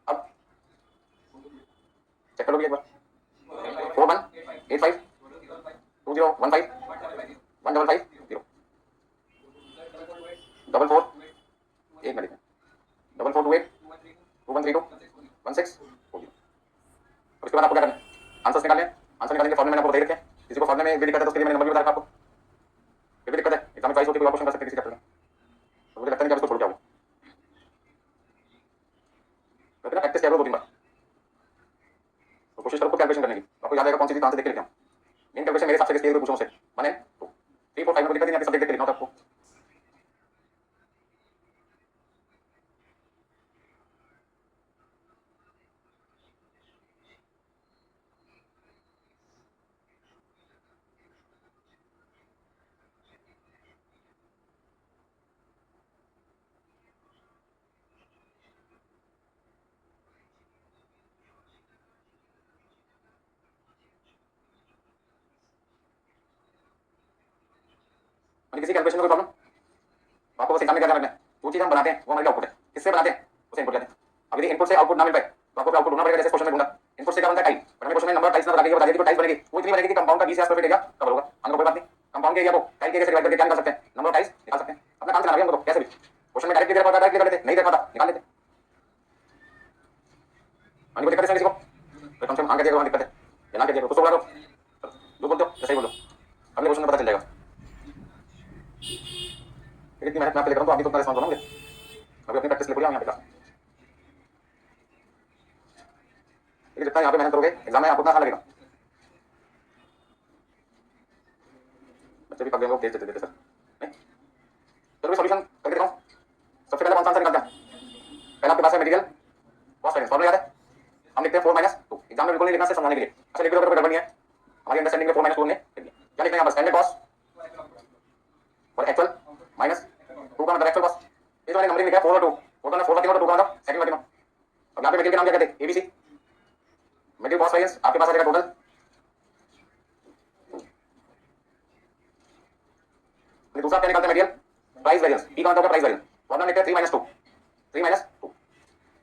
अब चेक कर लो एक बार, 4185 2015 1550 44 एक मिनट, 4428 2132 1640। और इसके बाद आपको क्या करना है, आंसर्स निकालने हैं। आंसर निकालने के फॉर्मूले मैंने आपको बताई रखे हैं, किसी को फॉर्मूले में भी दिक्कत है तो उसके लिए मैंने नंबर भी बता रखा आपको, फिर भी दिक्कत है एग्जाम में चॉइस होती है, कोई क्वेश्चन कर सकते हैं किसी चैप्टर में, तो मुझे लगता नहीं कि आप इसको छोड़ के आओगे, लेकिन प्रैक्टिस करो 2-3 बार, तो कोशिश करो कैलकुलेशन करने की, आपको याद आएगा कौन सी चीज कहां से देख के लिखा हूं। मेन कैलकुलेशन मेरे हिसाब से स्केल को पूछो से माने तो 3 4 5 में कोई दिक्कत नहीं, सब देख के लिखना होता है आपको। किसी कैलकुलेशन में कोई प्रॉब्लम, आपको बस एग्जाम में क्या करना है, जो चीज हम बनाते हैं वो हमारे आउटपुट है, किससे बनाते हैं उसे इनपुट कहते हैं। अब यदि इनपुट से आउटपुट ना मिल पाए तो आपको आउटपुट ढूंढना पड़ेगा, जैसे क्वेश्चन में ढूंढा इनपुट से क्या बनता है टाइल, पर हमें क्वेश्चन में नंबर टाइल्स ना बता के बता दिया कि टाइल्स बनेगी वो इतनी बनेगी कि कंपाउंड का 20 स्क्वायर फीट एरिया कवर होगा, हमको कोई बात नहीं, कंपाउंड के एरिया को टाइल के एरिया से डिवाइड करके क्या निकाल सकते हैं, नंबर ऑफ टाइल्स निकाल सकते हैं, अपना काम चला रहे हैं हमको कैसे भी, क्वेश्चन में डायरेक्ट दे रखा था डायरेक्ट कर लेते, नहीं देखा था निकाल लेते। कोई दिक्कत है किसी को, तो कम से कम हाँ कह दिया दिक्कत है या ना कह दिया कुछ तो बोला दो, जो बोलते हो जैसे ही बोलो, अगले क्वेश्चन में पता चल जाएगा। इतनी मेहनत मैं आप लेकर तो आप भी तो उतना रिस्पॉन्स बनाओगे, अभी अपनी प्रैक्टिस ले पूरी यहाँ पे क्लास, लेकिन जितना यहाँ पे मेहनत करोगे एग्जाम में आपको उतना आसान लगेगा। बच्चे भी पक गए तेज देते सर नहीं, चलो सॉल्यूशन करके दिखाऊं। सबसे पहले कौन सा आंसर निकालते हैं, पहले आपके पास है मटेरियल कॉस्ट वेरिएंस, फॉर्मूला याद है, हम लिखते हैं 4 - 2, एग्जाम में बिल्कुल नहीं लिखना, सिर्फ समझाने के लिए। अच्छा लिख दो, अगर कोई गड़बड़ नहीं है, हमारी अंडरस्टैंडिंग में 4 - 2 ने क्या लिखना है, स्टैंडर्ड कॉस्ट और एक्चुअल माइनस 2 का मतलब एक्चुअल कॉस्ट, ये जो मैंने नंबरिंग लिखा है 4 और 2, 4 का 4 का 3 और 2 का मतलब सेकंड का 3। अब यहाँ पे मटेरियल का नाम क्या कहते हैं, एबीसी, मटेरियल कॉस्ट वेरिएंस आपके पास आ जाएगा टोटल, दूसरा क्या निकालते हैं मटेरियल प्राइस वेरिएंस, पी का मतलब प्राइस वेरिएंस, फॉर्मूला लिखते हैं 3 - 2, 3 minus 2.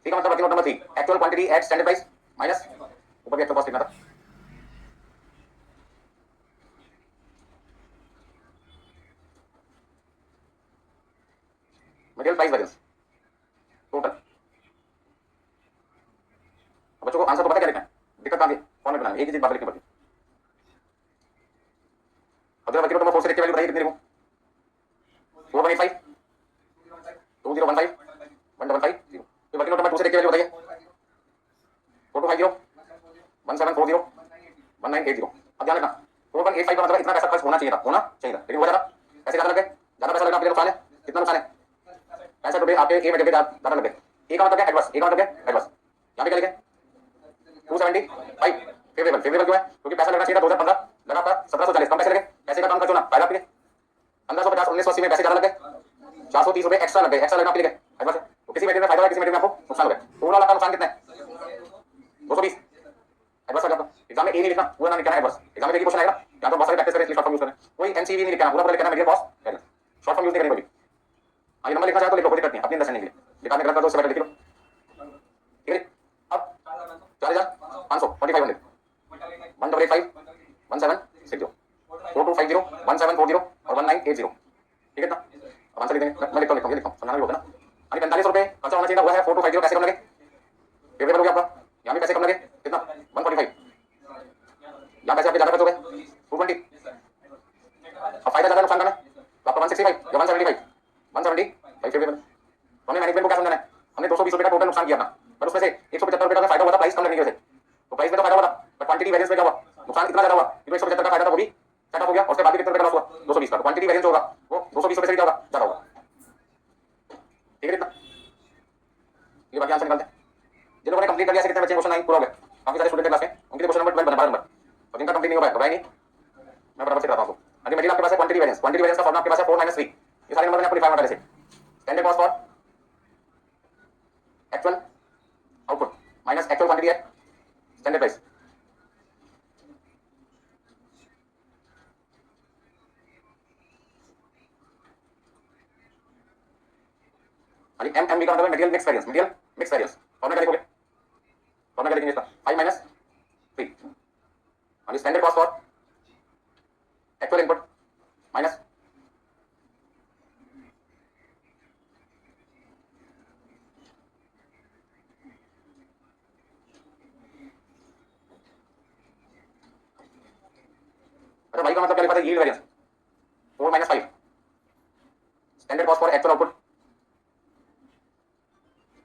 C का मतलब working note number 3 actual quantity eight standard price minus ऊपर भी एक्चुअल कॉस्ट लिखना था. Material price variance total. बच्चों को आंसर तो पता क्या लिखना है, दिक्कत कहां है, फॉर्मेट बनाना, एक ही चीज बार लिखनी पड़ती है. अब जरा वर्किंग नोट नंबर 4 से लिख के वैल्यू बताइए कितनी लिखूं. 4185 2015 155 0. तो वर्किंग नोट नंबर 2 से लिख के वैल्यू बताइए. 4250 1740 1980. अब ध्यान रखना 4185 का मतलब इतना पैसा खर्च होना चाहिए था, लेकिन हुआ ज्यादा. पैसे ज्यादा लग गए, ज्यादा पैसा लगा आपके लिए नुकसान है. कितना नुकसान है, 65 रुपए आपके ए में ज्यादा लग गए. ए का मतलब क्या, एडवर्स. ए का मतलब क्या, एडवर्स. यहाँ पे क्या लिखे 275 फेवरेबल. फेवरेबल क्यों है, क्योंकि पैसा लगना चाहिए था 2015, लगा आपका 1740, कम पैसे लगे. पैसे का काम खर्च होना फायदा आपके लिए. 1550 1980 में पैसे ज्यादा लग गए, 430 रुपए एक्स्ट्रा लग गए. एक्स्ट्रा लगना आपके लिए एडवर्स है. तो किसी मटेरियल में फायदा है, किसी मटेरियल में आपको नुकसान हो गया. ओवरऑल आपका नुकसान कितना है, 220. एडवर्स आ गया. एग्जाम में ए नहीं लिखना, पूरा नाम लिखना है एडवर्स. एग्जाम में एक क्वेश्चन आएगा, या तो बहुत सारे प्रैक्टिस करें इसलिए शॉर्ट फॉर्म यूज करें. कोई एमसीवी नहीं लिखना, पूरा पूरा लिखना है material cost variance. Short form use नहीं करेंगे कभी. ये नंबर लिखना चाहे तो लिखो, कोई दिक्कत नहीं, अपनी अंडरस्टैंडिंग के लिए. लिखाने गलत कर दो, उससे बेटर लिख लो. ठीक है. अब 4500 4500 1885 1760 4250 1740 और 1980. ठीक है ना. अब आंसर लिख देंगे. मैं लिखता हूँ, ये लिखता हूँ, समझाना भी होता है ना. यानी 4500 रुपए खर्चा होना चाहिए था, हुआ है 4250. पैसे कम लगे, फेवरेबल हो गया आपका. यहाँ भी पैसे कम लगे, कितना 145. यहाँ पैसे आपके ज्यादा खर्च हो गए 220. अब फायदा ज्यादा नुकसान कम है, तो आपका 165 या 175 175 फेवरेबल. तो हमें मैनेजमेंट को क्या समझना है, हमने 220 रुपए का टोटल नुकसान किया था, पर उसमें से 175 रुपए का फायदा हुआ था प्राइस कम लगने की वजह से. तो प्राइस में तो फायदा हुआ था, पर क्वांटिटी वेरिएंस में क्या हुआ, नुकसान इतना ज्यादा हुआ कि 175 का फायदा था वो भी सेट हो गया, और उसके बाद भी कितने रुपए का लॉस हुआ, 220 का. क्वांटिटी वेरिएंस होगा वो 220 रुपए से क्या होगा, ज्यादा होगा. ठीक है. इतना ये बाकी आंसर निकालते हैं. जिन लोगों ने कंप्लीट कर लिया, कितने बच्चे क्वेश्चन 9 पूरा हो गया. काफी सारे स्टूडेंट क्लास में, उनके लिए क्वेश्चन नंबर 12 बना 12 नंबर. और जिनका कंप्लीट नहीं हो पाया घबराए नहीं, मैं बराबर से कराता हूं. अभी मटेरियल आपके पास है, क्वांटिटी वेरिएंस. क्वांटिटी वेरिएंस का फॉर्मूला आपके पास है 4 - 3. ये सारे नंबर मैंने आपको लिखा हुआ पहले से. Standard cost for actual output minus actual quantity eight standard price. MMV का मतलब material mix variance. Material mix variance formula क्या लिखोगे, फॉर्मूला क्या लिखेंगे इसका 5 - 3. और standard cost for actual input minus अच्छा वाई का मतलब क्या लिखा था, yield variance 4 - 5. Standard cost for actual output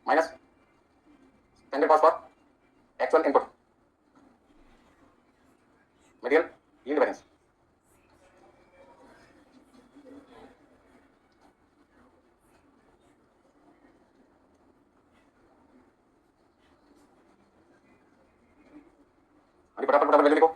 minus standard cost for actual input material yield variance. अभी फटाफट वैल्यू लिखो.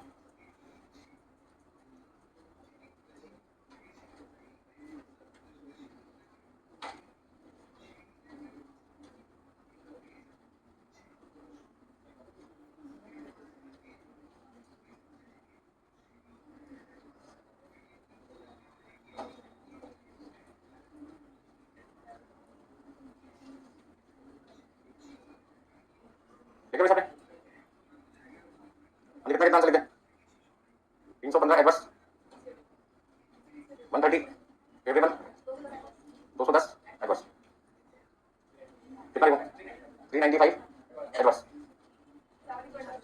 लिखे भाई साहब ने कितना कितना आंसर लिखे 315 एडवर्स 130 फेवरेबल 210 एडवर्स. कितना लिखो 395 adverse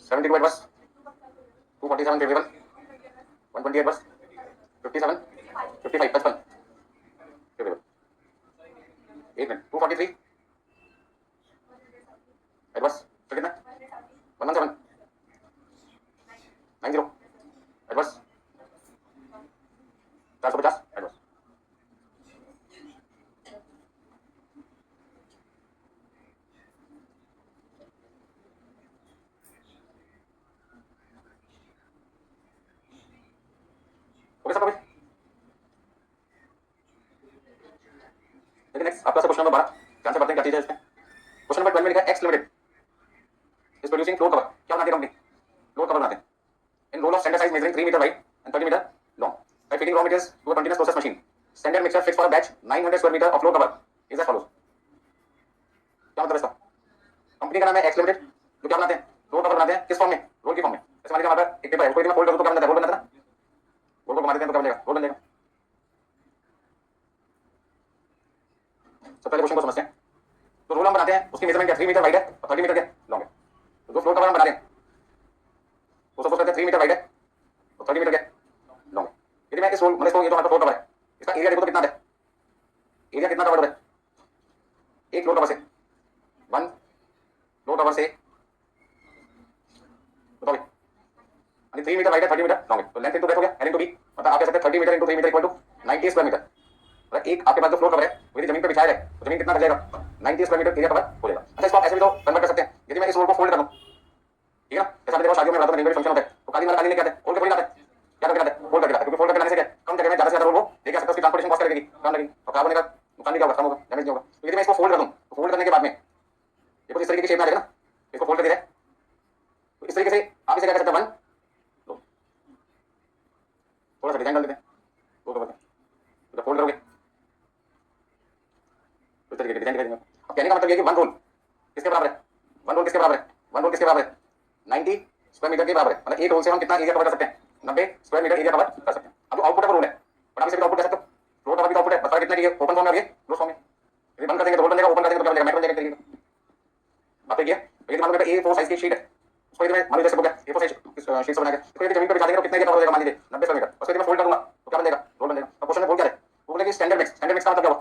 72 adverse 247 favourable 120 adverse 57 55 55 favourable. एक मिनट 243 एडवर्स फिर कितना 117 90 एडवर्स 450 एडवर्स. ओके सब. लेकिन नेक्स्ट आपका क्वेश्चन नंबर 12 ध्यान से पढ़ते हैं क्या चीज है इसमें. क्वेश्चन नंबर 12 में लिखा है X limited is producing floor cover. क्या बनाती है कंपनी, फ्लोर कवर बनाते हैं in roll of standard size measuring 3 metre wide and 30 metre long by feeding raw materials to a continuous process machine. Standard mixture fixed for a batch 900 square meter of floor cover is as follows. क्या मतलब इसका? कंपनी का नाम है एक्स लिमिटेड, जो क्या बनाते हैं, रोल कवर बनाते हैं, किस फॉर्म में, रोल की फॉर्म में। जैसे मान लीजिए हमारे पास एक पेपर है, उसको यदि मैं फोल्ड करूं तो क्या बनता है, रोल बनता है ना, रोल को घुमा देते हैं तो क्या बनेगा, रोल बन जाएगा। सबसे पहले क्वेश्चन को समझते हैं। तो रोल हम बनाते हैं, उसकी मेजरमेंट क्या 3 मीटर वाइड है और 30 मीटर क्या लॉन्ग है। तो जो फ्लोर कवर हम बना रहे हैं वो सपोज करते हैं 3 मीटर वाइड है और 30 मीटर क्या लॉन्ग है। यदि मैं इस रोल मतलब इसको, ये जो हमारा फ्लोर कवर है, इसका एरिया देखो तो कितना है, एरिया कितना कवर है, एक फ्लोर कवर से, वन फ्लोर कवर से, बताओ 3 मीटर वाइड है 30 मीटर लॉन्ग है, तो लेंथ इनटू ब्रेथ हो गया, एल इनटू बी, मतलब आप कह सकते हैं 30 metre into 3 metre equal to 90 square metre. मतलब एक आपके पास जो फ्लोर कवर है वो यदि जमीन पे बिछाया है तो जमीन कितना रह जाएगा, 90 स्क्वायर मीटर एरिया कवर हो जाएगा। अच्छा इसको आप ऐसे भी तो कन्वर्ट कर सकते हैं, यदि मैं इस रोल को फोल्ड कर दूं, ठीक है ना, जैसे आप देखो शादियों में रातों में रिंग फंक्शन होता है तो काली माला काली लेके आते हैं, खोल के थोड़ी लाते हैं, क्या करके लाते हैं, फोल्ड करके लाते हैं, क्योंकि फोल्ड करके लाने से क्या कम जगह में ज्यादा से ज्यादा रोल वो लेके आ सकता है, उसकी ट्रांसपोर्टेशन कॉस्ट क्या लगेगी, कम लगेगी, और खराब होने का नुकसान भी क्या होगा, कम होगा, डैमेज नहीं होगा। तो यदि मैं इसको फोल्ड कर दूं तो फोल्ड करने के बाद में ये कुछ इस तरीके की शेप में आ जाएगा ना, इसको फोल्ड कर दिया तो इस तरीके से आप इसे क्या कर सकते हैं, वन थोड़ा सा डिजाइन डाल देते हैं, वो तो बताएं तो फोल्ड करोगे तो इस तरीके की डिजाइन दिखाई। अब कहने का मतलब ये कि वन रोल किसके बराबर है, वन रोल किसके बराबर है, वन रोल किसके बराबर है, 90 स्क्वायर मीटर के बराबर है। मतलब एक रोल से हम कितना एरिया कवर कर सकते हैं, 90 स्क्वायर मीटर एरिया कवर कर सकते हैं। अब जो आउटपुट है वो रोल है, बट आप इसे भी आउटपुट कह सकते हो, रोल का भी आउटपुट है, बता कितना है, ओपन फॉर्म में और ये क्लोज फॉर्म में। यदि बंद कर देंगे तो रोल बन जाएगा, ओपन कर देंगे तो क्या बन जाएगा, मैक्रो बन जाएगा। बात है यदि मान लो मेरा A4 साइज की शीट है, उसको यदि मैं मान लो जैसे हो गया A4 साइज शीट से बना के इसको यदि जमीन पे बिछा देंगे तो कितना एरिया कवर हो जाएगा, मान लीजिए 90 स्क्वायर मीटर। उसको यदि मैं फोल्ड करूंगा तो क्या बन जाएगा, रोल बन जाएगा। अब क्वेश्चन में बोल क्या है, वो बोले कि स्टैंडर्ड मिक्स, स्टैंडर्ड मिक्स का मतलब क्या हुआ,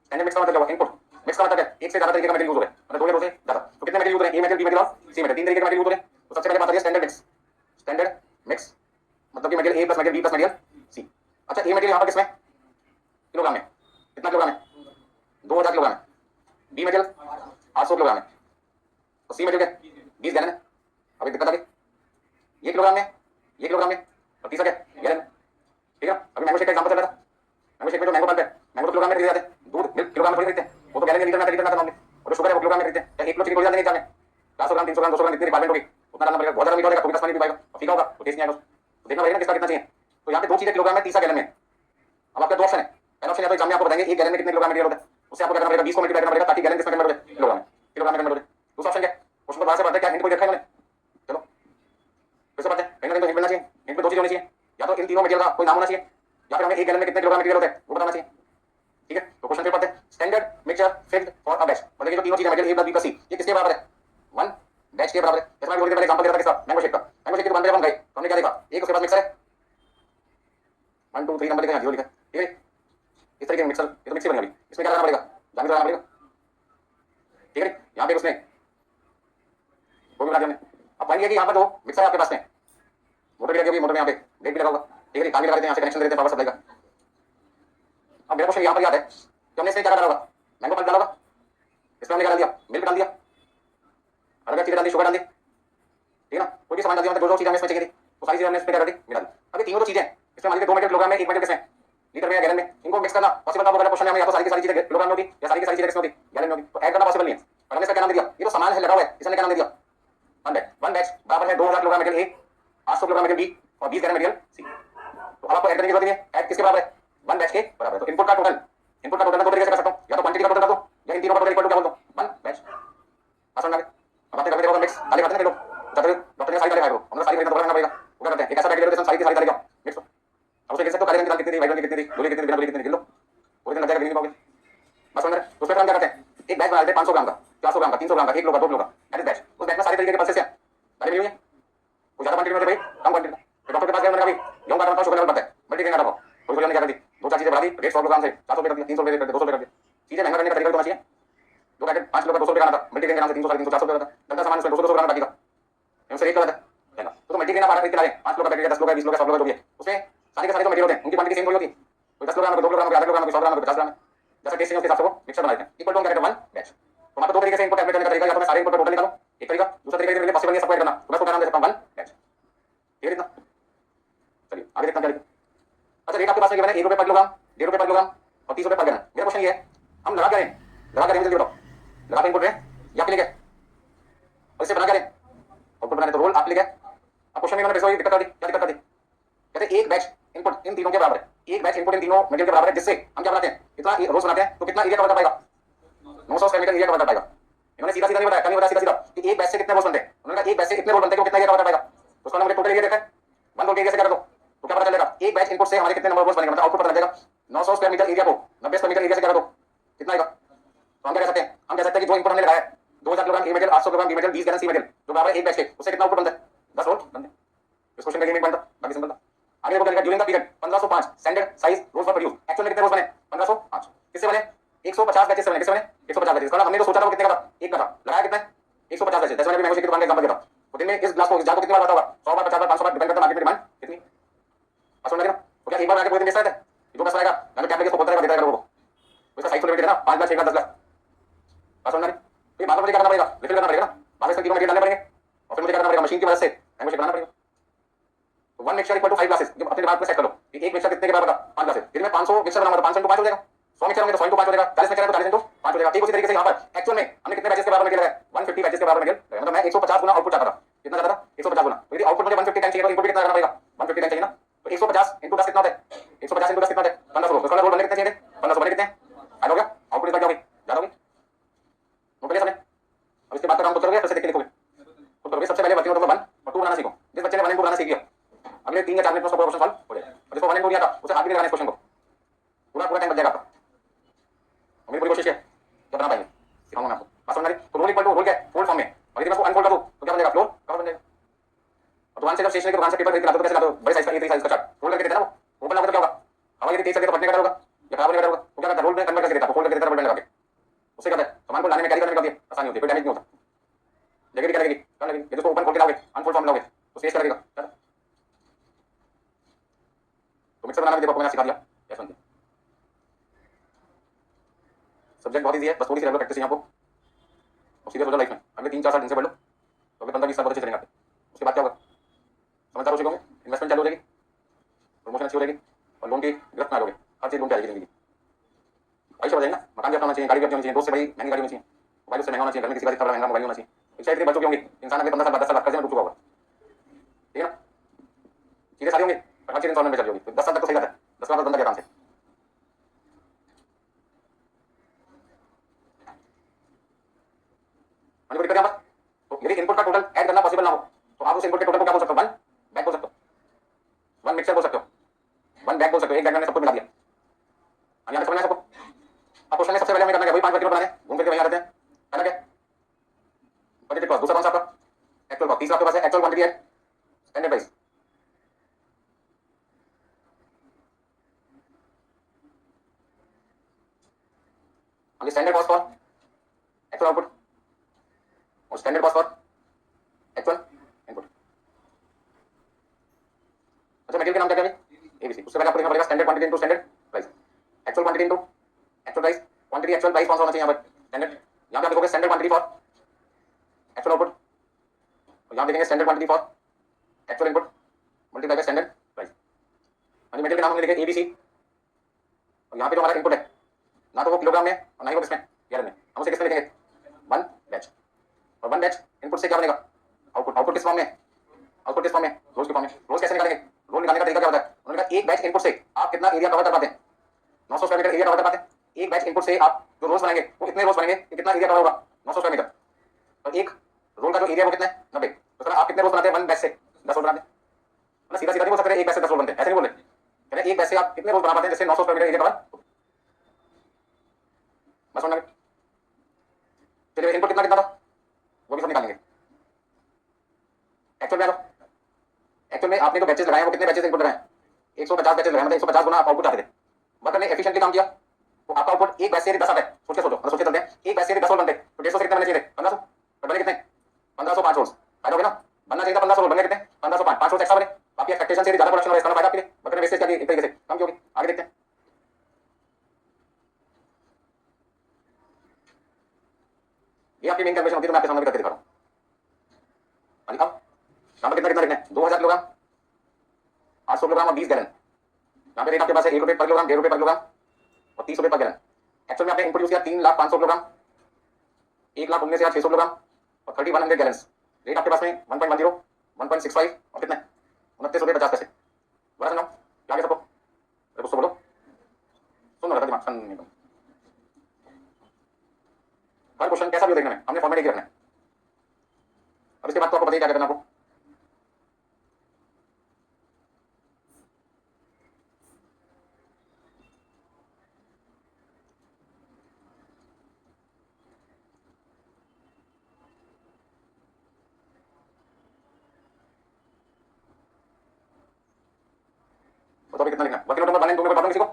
स्टैंडर्ड मिक्स का मतलब क्या हुआ, इनपुट मिक्स का मतलब है एक से ज्यादा तरीके का मटेरियल यूज हो रहा है, मतलब दो या दो से ज्यादा, तो कितने मटेरियल यूज हो रहे हैं, ए मटेरियल बी मटेरियल और सी मटेरियल, तीन तरीके के मटेरियल यूज हो रहे हैं। तो सबसे पहले बात आती है स्टैंडर्ड मिक्स, स्टैंडर्ड मिक्स मतलब कि material A plus material B plus material C. अच्छा ए मटेरियल यहाँ पर किसमें, किलोग्राम में, कितना किलोग्राम है, 2000 किलोग्राम है, बी मटेरियल 800 किलोग्राम है और सी मटेरियल क्या 20 गैलन है। अभी दिक्कत आ गई, ये किलोग्राम में, ये किलोग्राम में और तीसरा क्या गैलन, ठीक है। अभी मैंगो शेक का एग्जांपल चल रहा था, मैंगो शेक में जो मैंगो पल्प है, मैंगो तो किलोग्राम में खरीदे जाते हैं, दूध मिल्क किलोग्राम में थोड़ी खरीदते हैं, वो तो गैलन लीटर में लीटर में आता है, और जो शुगर है वो किलोग्राम में खरीदते हैं। क्या 1 किलो चीनी थोड़ी डालने में 400 ग्राम 300 ग्राम 200 ग्राम जितनी रिक्वायरमेंट होगी उतना डालना पड़ेगा, बहुत ज्यादा मीठा हो जाएगा तो भी 10 पानी पी पाएगा और फीका होगा तो टेस्ट नहीं आएगा, तो देखना पड़ेगा ना किसका कितना चाहिए। तो यहाँ पे दो चीजें किलोग्राम में, तीसरा गैलन में। अब आपका दो ऑप्शन है, पहला ऑप्शन या तो एग्जाम में आपको बताएंगे एक गैलन में कितने किलोग्राम मटेरियल होता है, उससे आपको करना पड़ेगा 20 को मल्टीप्लाई करना पड़ेगा ताकि गैलन किसमें कन्वर्ट हो जाए, किलोग्राम में, किलोग्राम में कन्वर्ट हो जाए। दूसरा ऑप्शन क्या है, क्वेश्चन को बाहर से पढ़ते हैं, क्या हिंट कोई देखा है मैंने, चलो फिर से पढ़ते हैं, कहीं ना कहीं तो हिंट मिलना चाहिए, हिंट में दो चीजें होनी चाहिए, या तो इन तीनों मटेरियल का कोई नाम होना चाहिए या फिर हमें एक गैलन में कितने किलोग्राम मटेरियल होता है वो बताना चाहिए, ठीक है। तो क्वेश्चन पे पढ़ते हैं, standard mixture filled for a batch, मतलब ये जो तीनों चीजें material A plus B plus C ये किसके बराबर है, वन बैच के बराबर है। जैसे मैं थोड़ी देर पहले एग्जांपल दे रहा था किसका, मैंगो शेक का, मैंगो शेक की दुकान पे हम गए तो हमने क्या देखा, एक उसके पास मिक्सर है 1 2 3 नंबर लिखा है, जीरो लिखा है, ठीक है। इस तरीके का मिक्सर, ये तो मिक्सी बनेगा, अभी इसमें क्या लगाना पड़ेगा, जाने लगाना पड़ेगा, ठीक है। यहाँ पे उसने वो भी बना दिया हमने। अब पॉइंट ये कि यहाँ पर जो मिक्सर है आपके पास में, मोटर भी लगी होगी, मोटर में यहाँ पे ब्रेक भी लगा होगा, ठीक है, तार भी लगा देते हैं, यहाँ से कनेक्शन दे देते हैं पावर सप्लाई का। अब मेरा क्वेश्चन यहाँ पर याद है कि हमने इसमें क्या डाला होगा, मैंगो पल्प डाला होगा, इसमें हमने क्या डाल दिया, मिल्क डाल दिया, अलग चीजें डाल दी, शुगर डाल दी, ठीक है ना, कोई भी सामान डाल दिया, मतलब जो चीजें हमें इसमें चाहिए थी वो सारी चीजें हमने इसमें क्या कर दी, मिला दी। अब ये तीनों जो चीजें इसमें मान लीजिए 2 मीटर किलोग्राम में, 1 मीटर किसमें लीटर में या गैलन में, इनको मिक्स करना पॉसिबल ना होगा। क्वेश्चन में हमें या तो सारी की सारी चीजें किलोग्राम में होगी या सारी की सारी चीजें किसमें होगी, गैलन में होगी, तो ऐड करना पॉसिबल नहीं है। पर हमने इसका क्या नाम दे दिया, ये तो सामान है लगा हुआ है, इसने क्या नाम दे दिया, वन बैच बराबर है 2000 kilogram material A, 800 kilogram material B और 20 गैलन मटेरियल सी। तो अब आपको ऐड करने की जरूरत नहीं है, ऐड किसके बराबर है, वन बैच के बराबर है। तो इनपुट का टोटल, इनपुट का टोटल मैं दो तरीके से कर सकता हूं, या तो क्वांटिटी का टोटल कर दूं या इन तीनों का टोटल इक्वल टू क्या बोल दूं, वन बैच। आसान है। अब बातें करते देखो मिक्स डाले खाते हैं लोग, डॉक्टर ने सारी डाले खाए, हमने सारी खरीदना पड़ेगा, वो क्या करते हैं, एक ऐसा पैकेट ले लेते हैं सारी की सारी डालेगा मिक्स। अब उसे कैसे तो काले रंग की दाल कितनी थी, वाइट रंग की कितनी थी, धुली कितनी थी, बिना धुली कितनी, गिन लो, पूरे दिन लग जाएगा, गिन नहीं पाओगे। बस समझ रहे, उसमें हम क्या करते हैं, एक बैच बना लेते हैं 500 ग्राम का, 400 ग्राम का, 300 ग्राम का, 1 किलो का, 2 किलो का, दैट इज बैच। उस बैच में सारे तरीके के पल्सेस हैं, डाले मिली हुई है, वो ज्यादा क्वांटिटी में भाई कम क्वांटिटी में। तो डॉक्टर के पास गया, मैंने कहा गेहूं का शुगर लेवल बढ़ता है, मल्टी ग्रेन का रखो, थोड़ी थोड़ी क्या कर दी, दो चार चीजें बढ़ा दी, रेट 100 ग्राम से 400 रुपये कर दिया, 300 रुपये कर दिया, 200 रुपये कर दिया। चीजें महंगा करने का तरीका होना चाहिए, दो पैकेट 5 किलो का 200 रुपये का था, मल्टी ग्रेन का नाम से 300 350 400 रुपये का था, गंदा सामान उसमें 200 ग्राम बाकी का, उससे रेट क्या होता है, तो मल्टी ग्रेन आप खरीद के ला रहे हैं, 5 किलो का पैकेट, 10 किलो का, 20 किलो का, 100 किलो का जो भी है, उसमें सारे के सारे जो मटेरियल होते हैं उनकी क्वांटिटी सेम थोड़ी होती है, कोई 10 किलो, 2 किलो, आधा किलो, 100 ग्राम, 50 ग्राम, जैसा टेस्ट है उसके हिसाब से वो मिक्सर बना देते हैं, इक्वल टू क्या कहते हैं, वन बैच। तो हमारे दो तरीके से इनपुट कैलकुलेट करने का तरीका, या तो मैं सारे इनपुट टोटल निकालूं एक तरीका, दूसरा तरीका ये पॉसिबल नहीं है सबको ऐड करना, तो मैं उसको क्या नाम दे सकता हूं, वन बैच, ठीक है इतना। चलिए आगे देखते हैं क्या। अच्छा रेट आपके पास है, 1 रुपये पर किलोग्राम, 1.5 रुपये पर किलोग्राम और 30 रुपये पर गैलन। मेरा क्वेश्चन ये है, हम लगा क्या रहे हैं, लगा क्या रहे हैं, जल्दी बताओ, लगा के इनपुट रहे या आपके लिए क्या, और इसे बना क्या रहे हैं, आउटपुट बनाने, तो रोल आपके लिए क्या। अब क्वेश्चन में मैंने दिक्कत कर दी, क्या दिक्कत कर दी, कहते हैं एक बैच इनपुट इन तीनों के बराबर है, एक बैच इनपुट इन तीनों मटेरियल के बराबर है, जिससे हम क्या बनाते हैं, इतना रोज बनाते हैं तो कितना एरिया कवर कर पाएगा, 900 स्क्वायर मीटर एरिया कवर कर पाएगा, इन्होंने सीधा सीधा नहीं बताया, कल नहीं बताया सीधा सीधा कि एक बैच से कितने वोल्ट बनते हैं। उन्होंने कहा एक बैच से इतने वोल्ट बनते हैं, कितना एरिया कवर कर पाएगा। तो उसका मुझे टोटल एरिया देता है, 1 वोल्ट एरिया से क्या कर दो तो क्या पता चलेगा। एक बैच इनपुट से हमारे कितने नंबर वोल्ट बनेंगे, मतलब आउटपुट पता चलेगा। 900 स्क्वायर मीटर एरिया को 90 स्क्वायर मीटर एरिया से क्या कर दो कितना आएगा। तो हम क्या कह सकते हैं, हम कह सकते हैं कि जो इनपुट हमने लगाया है 2000 kilogram A metal, 800 kilogram B metal, 20 gallon C metal, जो बराबर एक बैच के, उससे कितना आउटपुट बनता है 10 वोल्ट बनते हैं। इस क्वेश्चन का ये मेन पॉइंट था, बाकी सिंपल था। आगे देखो क्या लिखा, during the period 1505 standard size rolls were produce. Actual में कितने रोल्स बने 1505, किससे बने 150 बैचेस से बने, किससे बने 150 बैचेस। हमने तो सोचा था वो कितने का था, एक का था, लगाया कितना 150 बैचेस। जैसे मैंने मैंगो शेक की दुकान का एग्जांपल दिया था, तो दिन में इस ग्लास को इस जार को कितनी बार आता होगा, 100 बार 50 बार 500 बार, डिपेंड करता है मार्केट में डिमांड कितनी। समझ में आ गया। तो क्या एक बार आके पूरे दिन बेच रहे थे, जो कस्टमर आएगा मैं टैब लेके इसको बोलता रहेगा, देता रहेगा लोगों को। तो इसका साइज तो लिमिटेड है ना, 5 लाख 6 लाख 10 लाख। बात समझ में आ रही। तो ये बात मुझे क्या करना पड़ेगा, रिफिल करना पड़ेगा ना, बाद इसमें तीनों मटेरियल डालने पड़ेंगे और फिर मुझे क्या करना पड़ेगा, मशीन की मदद से मैंगो शेक बनाना पड़ेगा। तो 1 मिक्सचर इक्वल टू 5 ग्लासेस, जब अपने दिमाग में सेट कर लो कि एक मिक्सचर कितने के बराबर था 5 ग्लासेस। दिन में 500 मिक्सचर बनाऊंगा तो 500 × 5 हो जाएगा, 100 मिक्सचर होंगे तो 100 × 5 हो जाएगा, 40 मिक्सचर है तो 40 × 5 हो जाएगा। ठीक उसी तरीके से यहाँ पर एक्चुअल में हमने कितने बैचेस के बराबर मटेरियल लगाया, 150 बैचेस के बराबर मटेरियल लगाया। मतलब मैं 150 गुना आउटपुट चाहता था, कितना चाहता था 150 गुना। तो यदि आउटपुट मुझे 150 टाइम चाहिए तो इनपुट कितना करना पड़ेगा 150 टाइम चाहिए ना। तो 150 × 10 कितना होता है, 150 × 10 कितना होता है 1500। तो रोल बनने कितने चाहिए 1500, बने कितने ऐड हो गया, आउटपुट इतना क्या होगी ज्यादा होगी। नोट करिए सबने। अब इसके बाद का काम खुद करोगे, फिर से देख के लिखोगे, खुद करोगे। सबसे पहले वर्किंग नोट 1 और 2 बनाना सीखो। जिस बच्चे ने 1 और 2 बनाना सीख लिया, अगले 3 या 4 मिनट में उसका क्वेश्चन सॉल्व हो जाएगा। और जिसको 1 और 2 नहीं आता उसे आगे लगाना इस क्वेश्चन को, पूरा पूरा टाइम बच जाएगा आपका। और मेरी पूरी कोशिश है कि बना पाएंगे, सिखाऊंगा मैं आपको। बात समझ आ रही। तो रोल इक्वल टू रोल क्या है, फोल्ड फॉर्म में, और यदि मैं इसको अनफोल्ड कर दूं तो क्या बनेगा, फ्लोर कवर बन जाएगा। और दुकान से जब स्टेशनरी की दुकान से पेपर खरीद के लाते हो तो कैसे लाते हो, बड़े साइज का, A3 साइज का चार्ट फोल्ड करके देता है ना वो, ओपन लाओगे तो क्या होगा, हवा यदि तेज चले तो फटने का डर होगा या खराब होने का डर होगा। वो क्या करता है, रोल में कन्वर्ट करके देता है, फोल्ड करके देता है, बटन लगा के। उससे क्या होता है, सामान को लाने में कैरी करने में क्या आसानी होती है, कोई डैमेज नहीं होता, जगह भी क्या लगेगी कम लगेगी। यदि उसको ओपन खोल के लाओगे, अनफोल्ड फॉर्म लाओगे तो स्पेस क्या लगेगा। तो मिक्सर बनाना भी देखो मैंने सिखा दिया कैसे बनती है। सब्जेक्ट बहुत इजी है, बस थोड़ी सी रेगुलर प्रैक्टिस है आपको, और सीधे सोचो लाइफ में अगले 3-4 साल इनसे पढ़ लो तो अगले 15-20 साल बहुत अच्छे चलेंगे आपके। उसके बाद क्या होगा, समझदार हो चुके होंगे, इन्वेस्टमेंट चालू हो जाएगी, प्रमोशन अच्छी हो जाएगी, और लोन की गिरफ्त में आ जाओगे, हर चीज लोन पे आ जाएगी जिंदगी। ऐसा हो जाएगा ना, मकान भी अपना होना चाहिए, गाड़ी भी अपनी होनी चाहिए, दोस्त से भाई महंगी गाड़ी होनी चाहिए, मोबाइल से महंगा होना चाहिए, घर में किसी का इतना महंगा मोबाइल होना चाहिए। इच्छा इतनी बढ़ चुकी होंगी, इंसान अगले 15 साल बाद 10 साल बाद कर्जे में डूब चुका होगा, ठीक है ना। चीजें सारी होंगी पर हर चीज इंस्टॉलमेंट में चल रही होगी, तो 10 साल तक तो सही रहता है, 10 साल बाद बंदा क्या काम से। कोई दिक्कत यहाँ पर। तो यदि इनपुट का टोटल ऐड करना पॉसिबल ना हो तो आप उस इनपुट के टोटल को क्या बोल सकते हो, 1 बैग बोल सकते हो, 1 मिक्सर बोल सकते हो, 1 बैग बोल सकते हो। एक बैग में सब कुछ मिला दिया। अब यहाँ पे समझना है सबको। अब क्वेश्चन में सबसे पहले हमें करना है वही 5 वर्किंग नोट बनाने, घूम करके वहीं आ रहे हैं, पहला क्या बजट कॉस्ट, दूसरा कौन सा आपका एक्चुअल कॉस्ट, तीसरा आपके पास है एक्चुअल क्वांटिटी है स्टैंडर्ड प्राइस। हमने standard cost for actual output और standard cost for actual input. अच्छा मटेरियल के नाम क्या क्या है, एबीसी। उससे पहले आपको लिखना पड़ेगा standard quantity into standard price, actual quantity into actual price. Quantity actual price कौन सा होना चाहिए यहाँ पर, स्टैंडर्ड। यहाँ पे आप लिखोगे standard quantity for actual output, और यहाँ लिखेंगे standard quantity for actual input multiply by standard price. हाँ मटेरियल के नाम हमने लिखे एबीसी, और यहाँ पे जो हमारा इनपुट है ना तो वो किलोग्राम में और ना ही वो किसमें गैलन में, हम उसे किसमें लिखेंगे 1 बैच। और 1 बैच इनपुट से क्या बनेगा आउटपुट, आउटपुट किस फॉर्म में, आउटपुट किस फॉर्म में रोज के फॉर्म में। रोज कैसे निकालेंगे, रोज निकालने का तरीका क्या होता है, उन्होंने कहा एक बैच इनपुट से आप कितना एरिया कवर कर पाते हैं, 900 स्क्वायर मीटर एरिया कवर कर पाते हैं। एक बैच इनपुट से आप जो रोज बनाएंगे वो कितने रोज बनेंगे, कितना एरिया कवर होगा 900 स्क्वायर मीटर। और एक रोल का जो एरिया वो कितना है 90। तो आप कितने रोज बनाते हैं 1 बैच से 10 रोज बनाते हैं। मतलब सीधा सीधा नहीं बोल सकते एक बैच से 10 रोज बनते हैं, ऐसे नहीं बोले, एक बैच से आप कितने रोज बना पाते हैं जिससे 900 स्क्वायर मीटर एरिया कवर। बस समझ में। चलिए इनपुट कितना कितना था वो भी सब निकालेंगे। एक्चुअल में आ जाओ, एक्चुअल में आपने जो बैचेस लगाए वो कितने बैचेस इनपुट लगाए 150 बैचेस लगाए, मतलब 150 गुना आप आउटपुट चाहते थे। वर्कर ने एफिशिएंटली काम किया तो आपका आउटपुट एक बैच से 10 आता है। सोच के सोचो, मतलब सोच के चलते हैं, एक बैच से 10 रोल बनते तो 150 से कितने बनने चाहिए 1500, पर बने कितने 1505 रोल्स। फायदा हो गया ना, बनना चाहिए था 1500 रोल, बने कितने 1505, 5 रोल्स एक्स्ट्रा बने। आपकी एक्सपेक्टेशन से ज्यादा प्रोडक्शन हो रहा है, इसका फायदा आपके लिए। वर्कर ने वेस्टेज क्या एक तरीके से कम की होगी। आगे देखते हैं, ये आपकी मेन कैलकुलेशन होती है, तो मैं आपके सामने भी करके दिखा रहा हूँ। लिखा यहाँ पर कितना कितना लिखना है 2000 किलोग्राम 800 किलोग्राम और 20 गैलन। यहाँ पे रेट आपके पास है 1 रुपये पर किलोग्राम, 1.5 रुपये पर किलोग्राम और 30 रुपये पर गैलन। एक्चुअल में आपने इनपुट यूज किया 3,500 किलोग्राम, 1,19,600 किलोग्राम और 3100 गैलन। रेट आपके पास में 1.10, 1.65 और कितने 29 रुपये 50 पैसे। बड़ा सुनाओ क्या आगे सबको, कुछ तो बोलो, सुन रहा था दिमाग सन। हर क्वेश्चन कैसा भी हो देखने में हमने फॉर्मेट एक ही रखना है। अब इसके बाद तो आपको पता ही क्या करना है आपको। बताओ कितना लिखना है। वर्किंग नोट नंबर 1 एंड 2 में कोई प्रॉब्लम किसी को?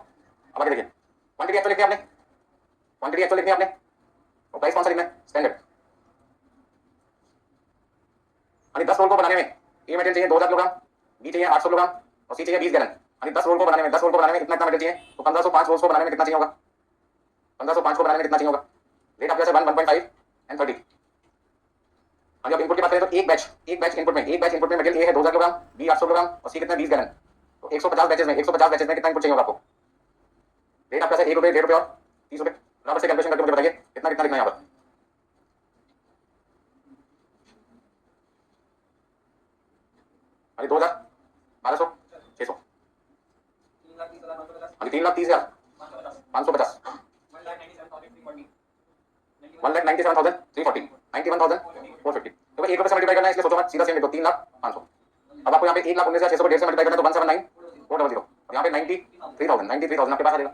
अब आगे देखिए, क्वांटिटी एक्चुअल लिखनी है आपने, क्वांटिटी एक्चुअल लिखनी है आपने, और प्राइस कौन सा लिखना है? स्टैंडर्ड। यानी 10 रोल को बनाने में ए मटेरियल चाहिए 2000 किलोग्राम, बी चाहिए 800 किलोग्राम और सी चाहिए 20 गैलन। यानी 10 रोल को बनाने में, 10 रोल को बनाने में इतना इतना मटेरियल चाहिए, तो 1505 रोल्स को बनाने में कितना चाहिए होगा? 1505 को बनाने में कितना चाहिए होगा? रेट आपके पास 1, 1.5 एंड 30। अभी आप इनपुट की बात करें तो एक बैच इनपुट में मटेरियल ए है 2000 किलोग्राम, बी 800 किलोग्राम और सी कितना 20 गैलन। तो 150 बैचेस में कितना इनपुट चाहिए होगा आपको? रेट आपका है 1 रुपये, 1.5 रुपये और 30 रुपये। बराबर से कैलकुलेशन करके मुझे बताइए कितना कितना लिखना है यहाँ पर। अभी 2000, 1200, 600, अभी 3,30,550, 1,97,340, 91,450। तो 1 रुपये से मल्टीप्लाई करना है, इसलिए सोचो मत, सीधा सेम लिख दो 3,500। अब आपको यहाँ पे 1,19,600 को 1.5 से मल्टीप्लाई करना है तो 179,400 और यहाँ पे 93,000 आपके पास आ जाएगा।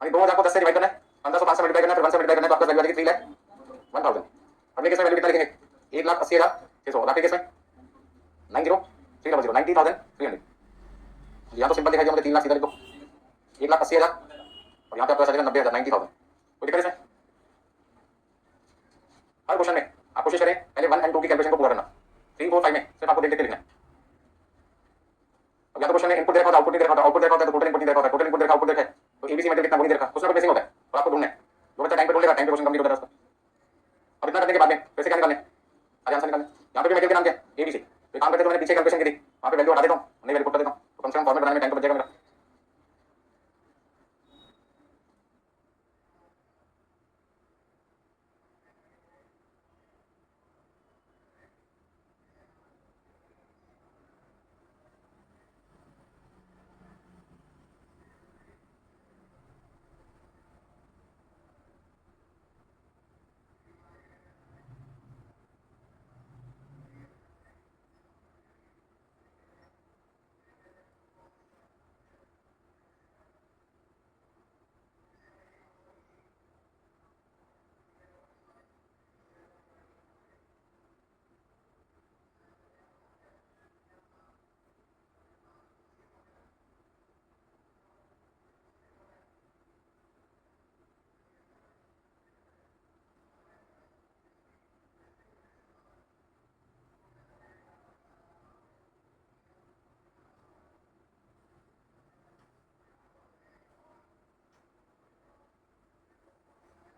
अभी 2000 को 10 से डिवाइड करना है, 1505 से मल्टीप्लाई करना है, फिर 1 से मल्टीप्लाई करना है तो आपका वैल्यू आ जाएगी 3,01,000। अगले केस में वैल्यू कितना लिखेंगे? 1,80,600 और आपके केस में 90,300, यहाँ तो सिंपल दिखाई दिया मुझे 3 लाख सीधा लिखो, 1,80,000 और यहाँ पे आपका आ जाएगा 90,000, 90,000। कोई दिक्कत इसमें? हर क्वेश्चन में आप कोशिश करें पहले 1 एंड 2 की कैलकुलेशन को पूरा करना, 3, 4, 5 में सिर्फ आपको देख देख के लिखना है। अब या तो क्वेश्चन में इनपुट देखा होता, आउटपुट नहीं देखा होता, आउटपुट देखा होता है तो टोटल इनपुट नहीं देखा होता, टोटल इनपुट देखा, आउटपुट देखा है तो एबीसी मटेरियल कितना वो नहीं देखा, कुछ ना कुछ मिसिंग होता है और आपको ढूंढना है। जो बच्चा टाइम पे ढूंढ लेगा टाइम पे क्वेश्चन कंप्लीट होता है उसका। अब इतना करने के बाद में पैसे क्या निकालने, आज आंसर निकालने। यहाँ पे भी मटेरियल के नाम क्या है? एबीसी। तो काम करते तो मैंने पीछे कैलकुलेशन की थी, वहाँ पे वैल्यू हटा देता हूँ, नई वैल्यू पुट कर देता हूँ, तो कम से कम फॉर्मेट बनाने में टाइम तो बच जाएगा मेरा।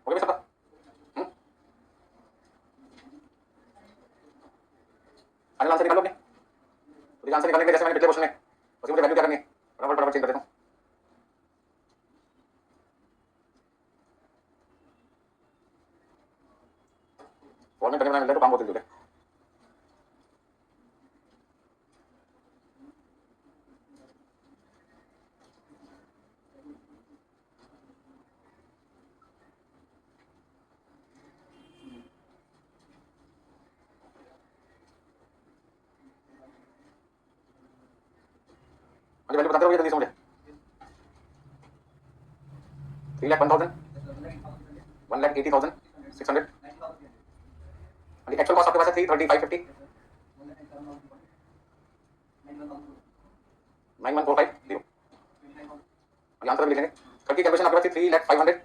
हो गया सबका? फाइनल आंसर निकालो अपने। तो आंसर निकालने के जैसे मैंने पिछले क्वेश्चन में, उसकी मुझे वैल्यू क्या करनी है, फटाफट चेंज कर देता हूँ। फॉर्मेट करने में मिल जाए तो काम बहुत जल्दी हो गया। मुझे वैल्यू बताते रहो जल्दी से मुझे। 3,01,000, 1,80,600। एक्चुअल कॉस्ट आपके पास है 33550, 91,450। आंसर भी लिखेंगे। थर्ड की कैलकुलेशन आपके पास थी 3,05,000,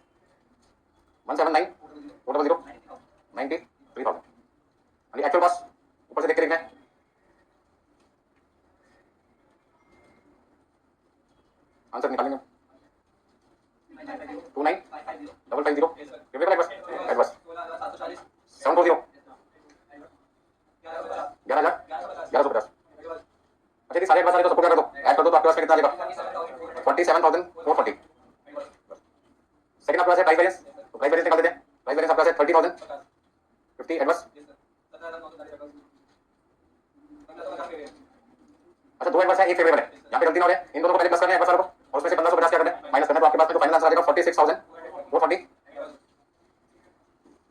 179,400, 93,000। एक्चुअल कॉस्ट ऊपर से देख के लिखना है। आंसर निकालेंगे 29,550, एडवर्स 740, 11,1150। अच्छा ये सारे एडवर्स सारे को सपोर्ट कर दो, ऐड कर दो तो आपके पास कितना आएगा? 47,440। सेकंड आपके पास है प्राइस वेरिएंस, तो प्राइस वेरिएंस निकाल देते हैं। प्राइस वेरिएंस आपके पास है 30,050 एडवर्स। अच्छा 2 एडवर्स है, एक फेवरेबल है, यहाँ पे गलती ना हो जाए, इन दोनों को पहले प्लस करना है एडवर्स वालों को और उसमें से 1550 क्या करना है माइनस करना है, तो आपके पास में जो फाइनल आंसर आ जाएगा 46,440।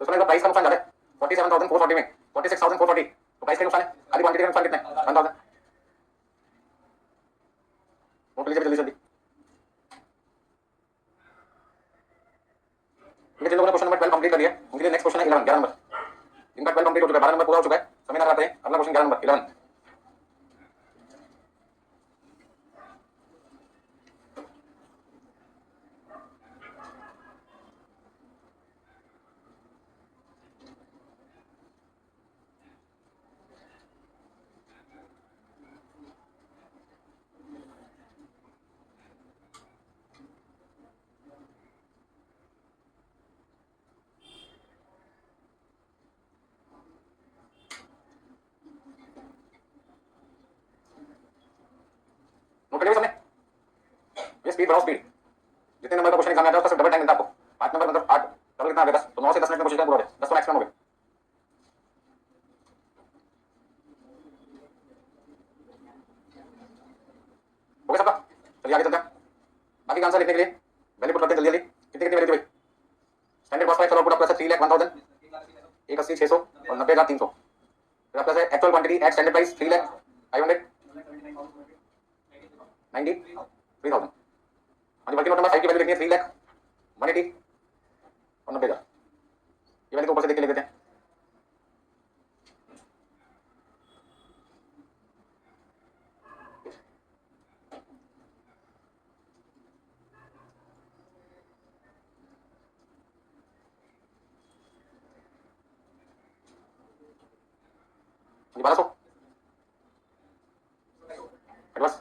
तो उसमें प्राइस का नुकसान ज्यादा है 47,440 में 46,440, तो प्राइस का नुकसान है, आधी क्वांटिटी का नुकसान कितना है 1,000। नोट लीजिए जल्दी जल्दी। जिन लोगों ने क्वेश्चन नंबर 12 कंप्लीट कर लिया उनके लिए नेक्स्ट क्वेश्चन है 11 नंबर। इनका 12 कंप्लीट हो चुका है, 12 नंबर पूरा हो चुका है, समय ना लगाते हैं, अगला क्वेश्चन 11 नंबर 11। नोट करिए सबने, ये स्पीड बढ़ाओ स्पीड, जितने नंबर का क्वेश्चन एग्जाम में आता है उसका सिर्फ डबल टाइम मिलता है आपको, 8 नंबर मतलब 8 डबल कितना आ गया 10, तो 9 से 10 मिनट में कोशिश करें पूरा हो जाए, 10 तो मैक्सिमम हो गया। हो गया सबका, चलिए आगे चलते हैं। बाकी का आंसर लिखने के लिए वैल्यू पुट करते हैं जल्दी जल्दी। कितनी कितनी वैल्यू थी भाई? स्टैंडर्ड कॉस्ट प्राइस चलो पुट आपका 3,01,000, 180,600 और 90,300। फिर आपका actual quantity eight standard price 3,05,000 93,000। हाँ जी, वर्किंग नोट नंबर 5 की वैल्यू लिखनी है 3,01,80 और 90,000। ये वैल्यू तो ऊपर से देख के लिख देते हैं। ये 1200 एडवर्स,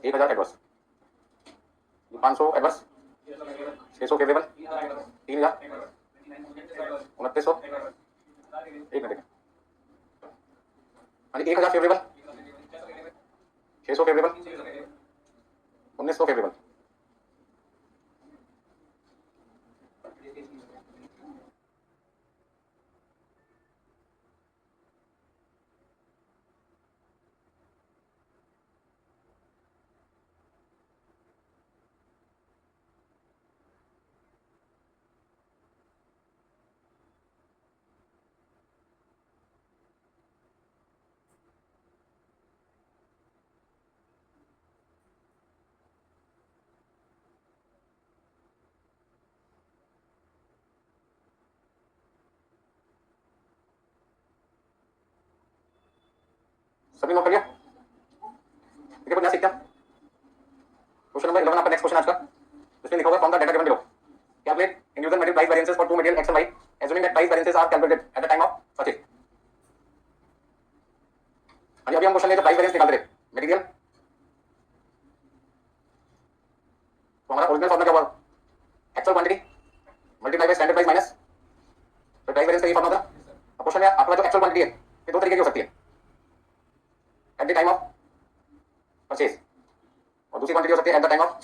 1,000 एडवर्स, 500 एडवर्स, 600 फेवरेबल, 3,000, 2900, एक मिनट, हाँ जी 1,000 फेवरेबल, 600 फेवरेबल, 1900 फेवरेबल। सभी नोट करिए, ठीक है, कुछ नया सीखते हैं। क्वेश्चन नंबर 11 आपका नेक्स्ट क्वेश्चन आज का, इसमें लिखा होगा from the data given below calculate individual material price variances for two material X and Y assuming that price variances are calculated at the time of purchase. हाँ जी, अभी हम क्वेश्चन में जो प्राइस वेरिएंस निकाल रहे थे मटेरियल, तो हमारा ओरिजिनल फॉर्मूला क्या हुआ, actual quantity multiply by standard price minus तो प्राइस वेरिएंस का ये फॉर्मूला था। अब क्वेश्चन में आपका जो एक्चुअल क्वांटिटी है ये दो तरीके की हो सकती है, at the time of purchase और दूसरी क्वांटिटी हो सकती है एट द टाइम ऑफ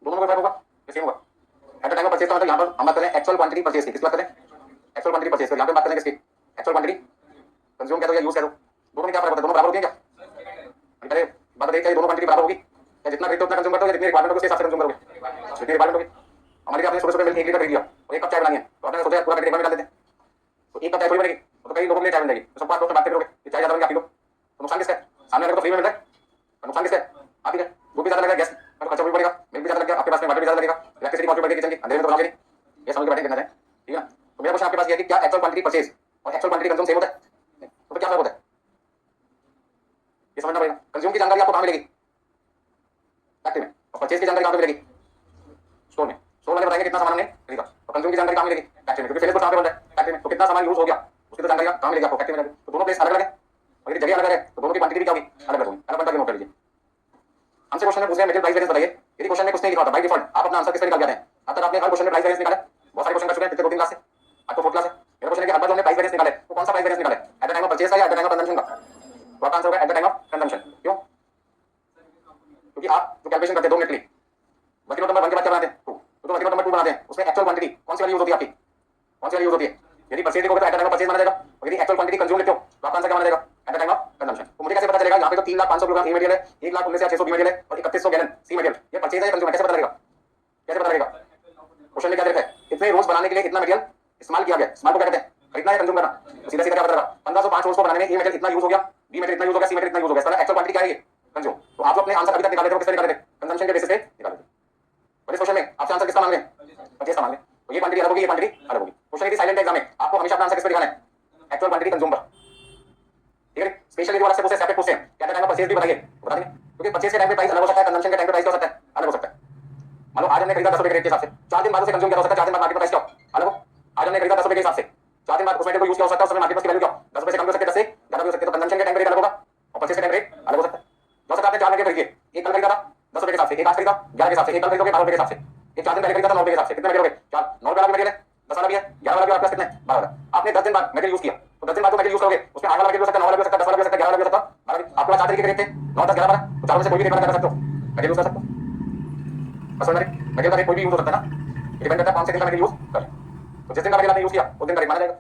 दोनों का होगा, सेम होगा। At the time of purchase का मतलब यहाँ पर हम बात करें एक्चुअल क्वांटिटी परचेज की, किस बात करें एक्चुअल क्वांटिटी परचेज की, यहाँ पे बात करें किसकी एक्चुअल क्वांटिटी कंज्यूम कह दो या यूज कह दो, दोनों में क्या फर्क होता है, दोनों बराबर होती है क्या? पहले बात बताइए क्या दोनों क्वांटिटी बराबर होगी, या जितना खरीदते उतना कंज्यूम करते हो, या जितनी रिक्वायरमेंट होगी उस हिसाब से कंज्यूम करोगे, जितनी रिक्वायरमेंट होगी। हमारे लिए आपने सुबह सुबह मिल्क 1 लीटर खरीद लिया और 1 कप चाय बनानी है, तो आपने सोचा पूरा पैकेट एक बार में डाल देते हैं, तो 1 कप चाय थोड़ी बनेगी, तो कई लोगों के लिए चाय बन जाएगी, तो सबको आप दोस्तों बात करोगे कि चाय ज्यादा बन गई आप पी लो, तो नुकसान किसका है? सामने वाले को तो फ्री में मिल रहा है, तो नुकसान किसका है? आप ही का, दूध भी ज्यादा लगेगा, गैस का खर्चा भी बढ़ेगा, मिल्क भी ज्यादा लग गया, आपके पास में वाटर भी ज्यादा लगेगा, इलेक्ट्रिसिटी कॉस्ट भी बढ़ेगी किचन की, अंधेरे में तो बनाओगे नहीं, ये समझ के बैठे कितना है, ठीक है ना? तो मेरा क्वेश्चन आपके पास ये है कि क्या एक्चुअल क्वांटिटी परचेज और एक्चुअल क्वांटिटी कंज्यूम सेम होता है? तो क्या फर्क होता है ये समझना पड़ेगा। कंज्यूम की जानकारी आपको कहाँ मिलेगी? फैक्ट्री में, और परचेज की जानकारी कहाँ पे मिलेगी? स्टोर में। स्टोर वाले बताएंगे कितना सामान हमने खरीदा, और कंज्यूम की जानकारी कहाँ मिलेगी? फैक्ट्री में, क्योंकि सेल्स कहाँ पे बन रहा है? फैक्ट्री में, तो कितना सामान यूज हो गया उसकी तो जानकारी कहाँ मिलेगी आपको? फैक्ट्री में। तो दोनों प्लेस अलग अलग है, और यदि जगह अलग है तो दोनों की क्वांटिटी भी क्या होगी? अलग अलग होगी। अलग बनता नोट कर लीजिए। हमसे क्वेश्चन में पूछ रहे हैं मेटेरियल प्राइस वेरिएंस बताइए, यदि क्वेश्चन में कुछ नहीं लिखा होता बाय डिफॉल्ट आप अपना आंसर किस तरह निकाल के आते हैं? अब तक आपने हर क्वेश्चन में प्राइस वेरिएंस निकाला, बहुत सारे क्वेश्चन कर चुके हैं पिछले 2-3 क्लास से, आज तो 4th क्लास है। मेरा क्वेश्चन है कि हर बार जो हमने प्राइस वेरिएंस निकाले वो कौन सा प्राइस वेरिएंस निकाले, eight the time of purchase का या eight the time of consumption का? तो आपका आंसर होगा at the time of consumption. क्यों? क्योंकि आप जो कैलकुलेशन करते हैं 2 मिनट के लिए वर्किंग नोट नंबर 1 के बाद क्या बनाते हैं? तो वर्किंग नोट नंबर 2 बनाते हैं, उसमें एक्चुअल क्वांटिटी कौन सी वाली यूज होती है आपकी? कौन सी वाली यूज होती है? यदि परचेज लिखोगे तो at the time of purchase माना जाएगा, और यदि एक्चुअल क्वांटिटी कंज्यूम लिखते हो तो आपका आंसर क्या माना जाएगा? Eight the time of consumption. तो मुझे कैसे पता चलेगा लगेगा यहाँ पे तो 3,05,000 किलोग्राम ए मटेरियल है, 1,19,600 बी मटेरियल है और 3100 गैलन सी मटेरियल। ये परचेज है कंज्यूम, कैसे पता लगेगा? कैसे पता लगेगा? क्वेश्चन में क्या देखा है, इतने रोज बनाने के लिए इतना मटेरियल इस्तेमाल किया गया। इस्तेमाल को क्या कहते हैं? खरीदना है, कंज्यूम करना। तो सीधा सीधा क्या पता लगा, 1505 रोज को बनाने में ए मटेरियल इतना यूज हो गया, बी मटेरियल इतना यूज हो गया, सी मटेरियल इतना यूज हो गया। एक्चुअल क्वांटिटी क्या है? कंज्यूम। तो आप अपने आंसर अभी तक निकाले थे वो किससे निकाले थे? कंजम्पशन के बेसिस पे निकाले थे। और इस क्वेश्चन में आपसे आंसर किसका मांग रहे हैं? परचेज का मांग रहे हैं। तो ये क्वांटिटी अलग होगी, ये क्वांटिटी अलग होगी। क्वेश्चन की साइलेंट एग्जाम में आपको हमेशा अपना आंसर किस पे दिखाना है? एक्चुअल क्वांटिटी कंज्यूम पर। ठीक है, स्पेशली जो अलग से पूछे, सेपरेट पूछे क्या टाइम परचेज भी बताइए, बता देंगे। क्योंकि परचेज के टाइम पे प्राइस अलग हो सकता है, कंजम्पशन के टाइम पे प्राइस क्या हो सकता है? अलग हो सकता है। मान लो आज हमने खरीदा 10 रुपए के रेट के हिसाब से, 4 दिन बाद उसे कंज्यूम किया हो सकता है, 4 दिन बाद मार्केट प्राइस क्या हो अलग हो। आज हमने खरीदा 10 रुपए के हिसाब से, 4 दिन बाद उस मेटेरियल को यूज किया हो सकता है, उस समय मार्केट की वैल्यू क्या हो, 10 रुपए से कम हो सकती है, 10 से ज्यादा भी हो सकती है। तो कंजम्पशन के टाइम पे रेट अलग होगा और परचेज के टाइम रेट अलग हो सकता है। हो सकता है आपने 4 मटेरियल खरीदे, एक कल खरीदा था 10 रुपए के हिसाब से, एक आज खरीदा 11 के हिसाब से, एक कल खरीदोगे 12 रुपए के हिसाब से, एक 4 दिन पहले खरीदा था 9 रुपए के हिसाब से। कितने मटेरियल हो गए? 4। 9 रुपए वाला मटेरियल है, 10 वाला भी है, 11 वाला भी, आपके पास कितने? 12 वाला। आपने 10 दिन बाद मटेरियल यूज किया, तो 10 दिन बाद जो मटेरियल यूज करोगे उसमें 8 वाला मटेरियल हो सकता है, 9 वाला भी हो सकता है, 10 वाला भी हो सकता है, 11 वाला भी हो सकता है, 12 भी। आपके पास 4 तरीके के रेट थे, 9, 10, 11, 12, तो 4 में से कोई भी रेट वाला कर सकते हो, मटेरियल यूज कर सकते हो। बस मटेरियल का रेट कोई भी यूज हो सकता है ना, डिपेंड करता है कौन से दिन का मटेरियल यूज कर। तो जिस दिन का मटेरियल आपने यूज किया उस दिन का रेट माना जाएगा।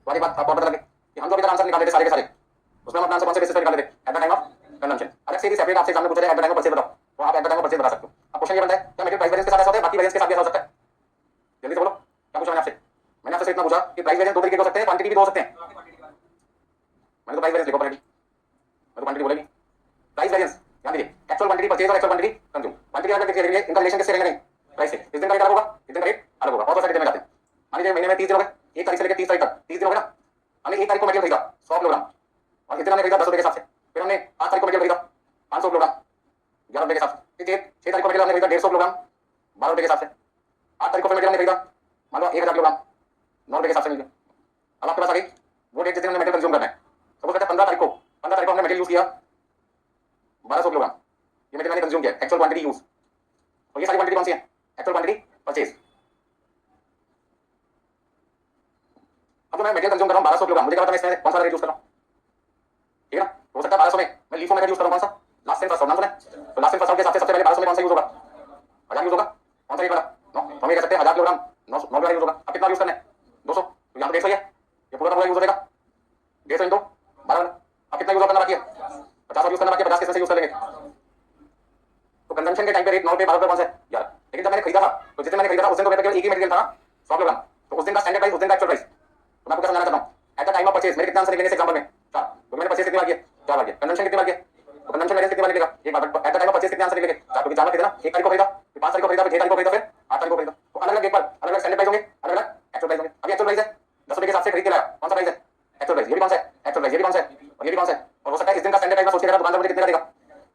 तो आगे बात आपको पता लगे कि हम जो अभी आंसर निकाले थे सारे के सारे, उसमें हम अपना आंसर कौन से बेसिस पे निकाले थे? Eight the time of consumption. अलग से सेपरेट आपसे एग्जाम में पूछा जाए eight the time of purchase बताओ, तो आप eight the time of purchase बता सकते हो। अब क्वेश्चन ये बनता है, क्या मटेरियल प्राइस वेरिएंस के साथ ऐसा होता है, बाकी वेरिएंस के साथ भी ऐसा हो सकता है? जल्दी से बोलो, क्या पूछा मैंने आपसे? मैंने आपसे इतना पूछा कि प्राइस वेरिएंस दो तरीके के हो सकते हैं, क्वांटिटी भी दो हो सकते हैं। मैंने तो प्राइस वेरिएंस लिखा ऑलरेडी, मैं तो क्वांटिटी बोला नहीं। प्राइस वेरिएंस ध्यान दीजिए, एक्चुअल क्वांटिटी परचेज और एक्चुअल क्वांटिटी कंज्यूम। क्वांटिटी अगर देखिए इनका रिलेशन किससे रहेगा? नहीं, प्राइस से। इस दिन का रेट अलग होगा, इस दिन का रेट अलग होगा। और सारे दिन में जाते हैं, मान लीजिए महीने में 30 दिन हो गए, 1 तारीख से लेकर 30 तारीख तक 30 दिन हो गए ना। हमने 1 तारीख को मटेरियल खरीदा 100 किलोग्राम और इस दिन हमने खरीदा 10 रुपए के हिसाब से। फिर हमने 5 तारीख को मटेरियल खरीदा 500 किलोग्राम 11 रुपए के हिसाब से। फिर 6 तारीख को मटेरियल हमने खरीदा 150 किलोग्राम 12 रुपए के हिसाब से। 8 तारीख को मटेरियल हमने खरीदा मान लो 1000 किलोग्राम 9 रुपए के हिसाब से मिल गया। अब आपके पास आ गई वो डेट जिस दिन हमने मटेरियल कंज्यूम करना है। सपोज करते हैं 15 तारीख को हमने मटेरियल यूज किया 1200 किलोग्राम, ये मटेरियल मैंने कंज्यूम किया, एक्चुअल क्वांटिटी यूज। और ये सारी क्वांटिटी कौन सी है? Actual quantity purchase. अब जो मैं मटेरियल कंज्यूम कर रहा हूं 1200 किलोग्राम, मुझे क्या पता मैं इसमें कौन सा रेट यूज कर रहा हूं? ठीक है ना, हो सकता है 1200 में मैं लीफो मेथड यूज कर रहा हूं, कौन सा? लास्ट इन फर्स्ट आउट, नाम सुना है? तो लास्ट इन फर्स्ट आउट के हिसाब से सबसे पहले 1200 में कौन सा यूज होगा? 1000 यूज होगा। कौन सा रेट वाला? 9। तो हम ये कह सकते हैं 1000 किलोग्राम 9 वाला यूज होगा। अब कितना यूज करना है? 200। तो यहां पे 150 ही है, ये पूरा का पूरा यूज हो जाएगा 150 × 12 वाला। अब कितना यूज करना बाकी है? 50 और यूज करना बाकी है, 50 किसमें से यूज कर लेंगे? तो कंजम्पशन के टाइम पे रेट 9 रुपए 12 रुपए कौन सा है? 11। लेकिन जब मैंने खरीदा था तो जिस दिन मैंने खरीदा था उस दिन तो मेरे पास केवल एक ही मटेरियल था ना 100 किलोग्राम, तो उस दिन का स्टैंडर्ड प्राइस, उस दिन का एक्चुअल प्राइस। तो मैं आपको क्या समझाना चाहता हूं, eight the time of purchase मेरे कितने आंसर निकलेंगे इस एग्जांपल में? 4। तो मैंने परचेज कितनी बार किया? 4 बार किया। कंजम्पशन कितनी बार किया? तो कंजम्पशन वेरिएंस कितनी बार निकलेगा? एक बार। At the time of purchase कितने आंसर निकलेंगे? 4, क्योंकि 4 बार खरीदा ना, 1 तारीख को खरीदा, फिर 5 तारीख को खरीदा, फिर 6 तारीख को खरीदा, फिर 8 तारीख को खरीदा। तो अलग अलग एक बार अलग अलग स्टैंडर्ड प्राइस होंगे, अलग अलग एक्चुअल प्राइस होंगे। अभी एक्चुअल प्राइस है 10 रुपए के हिसाब से खरीद के लाया, कौन सा प्राइस है? Actual price. ये भी कौन सा है? Actual price. ये भी कौन सा है? और ये भी कौन सा है? और हो सकता है इस दिन का स्टैंडर्ड प्राइस में सोच के गया दुकानदार मुझे कितने का देगा?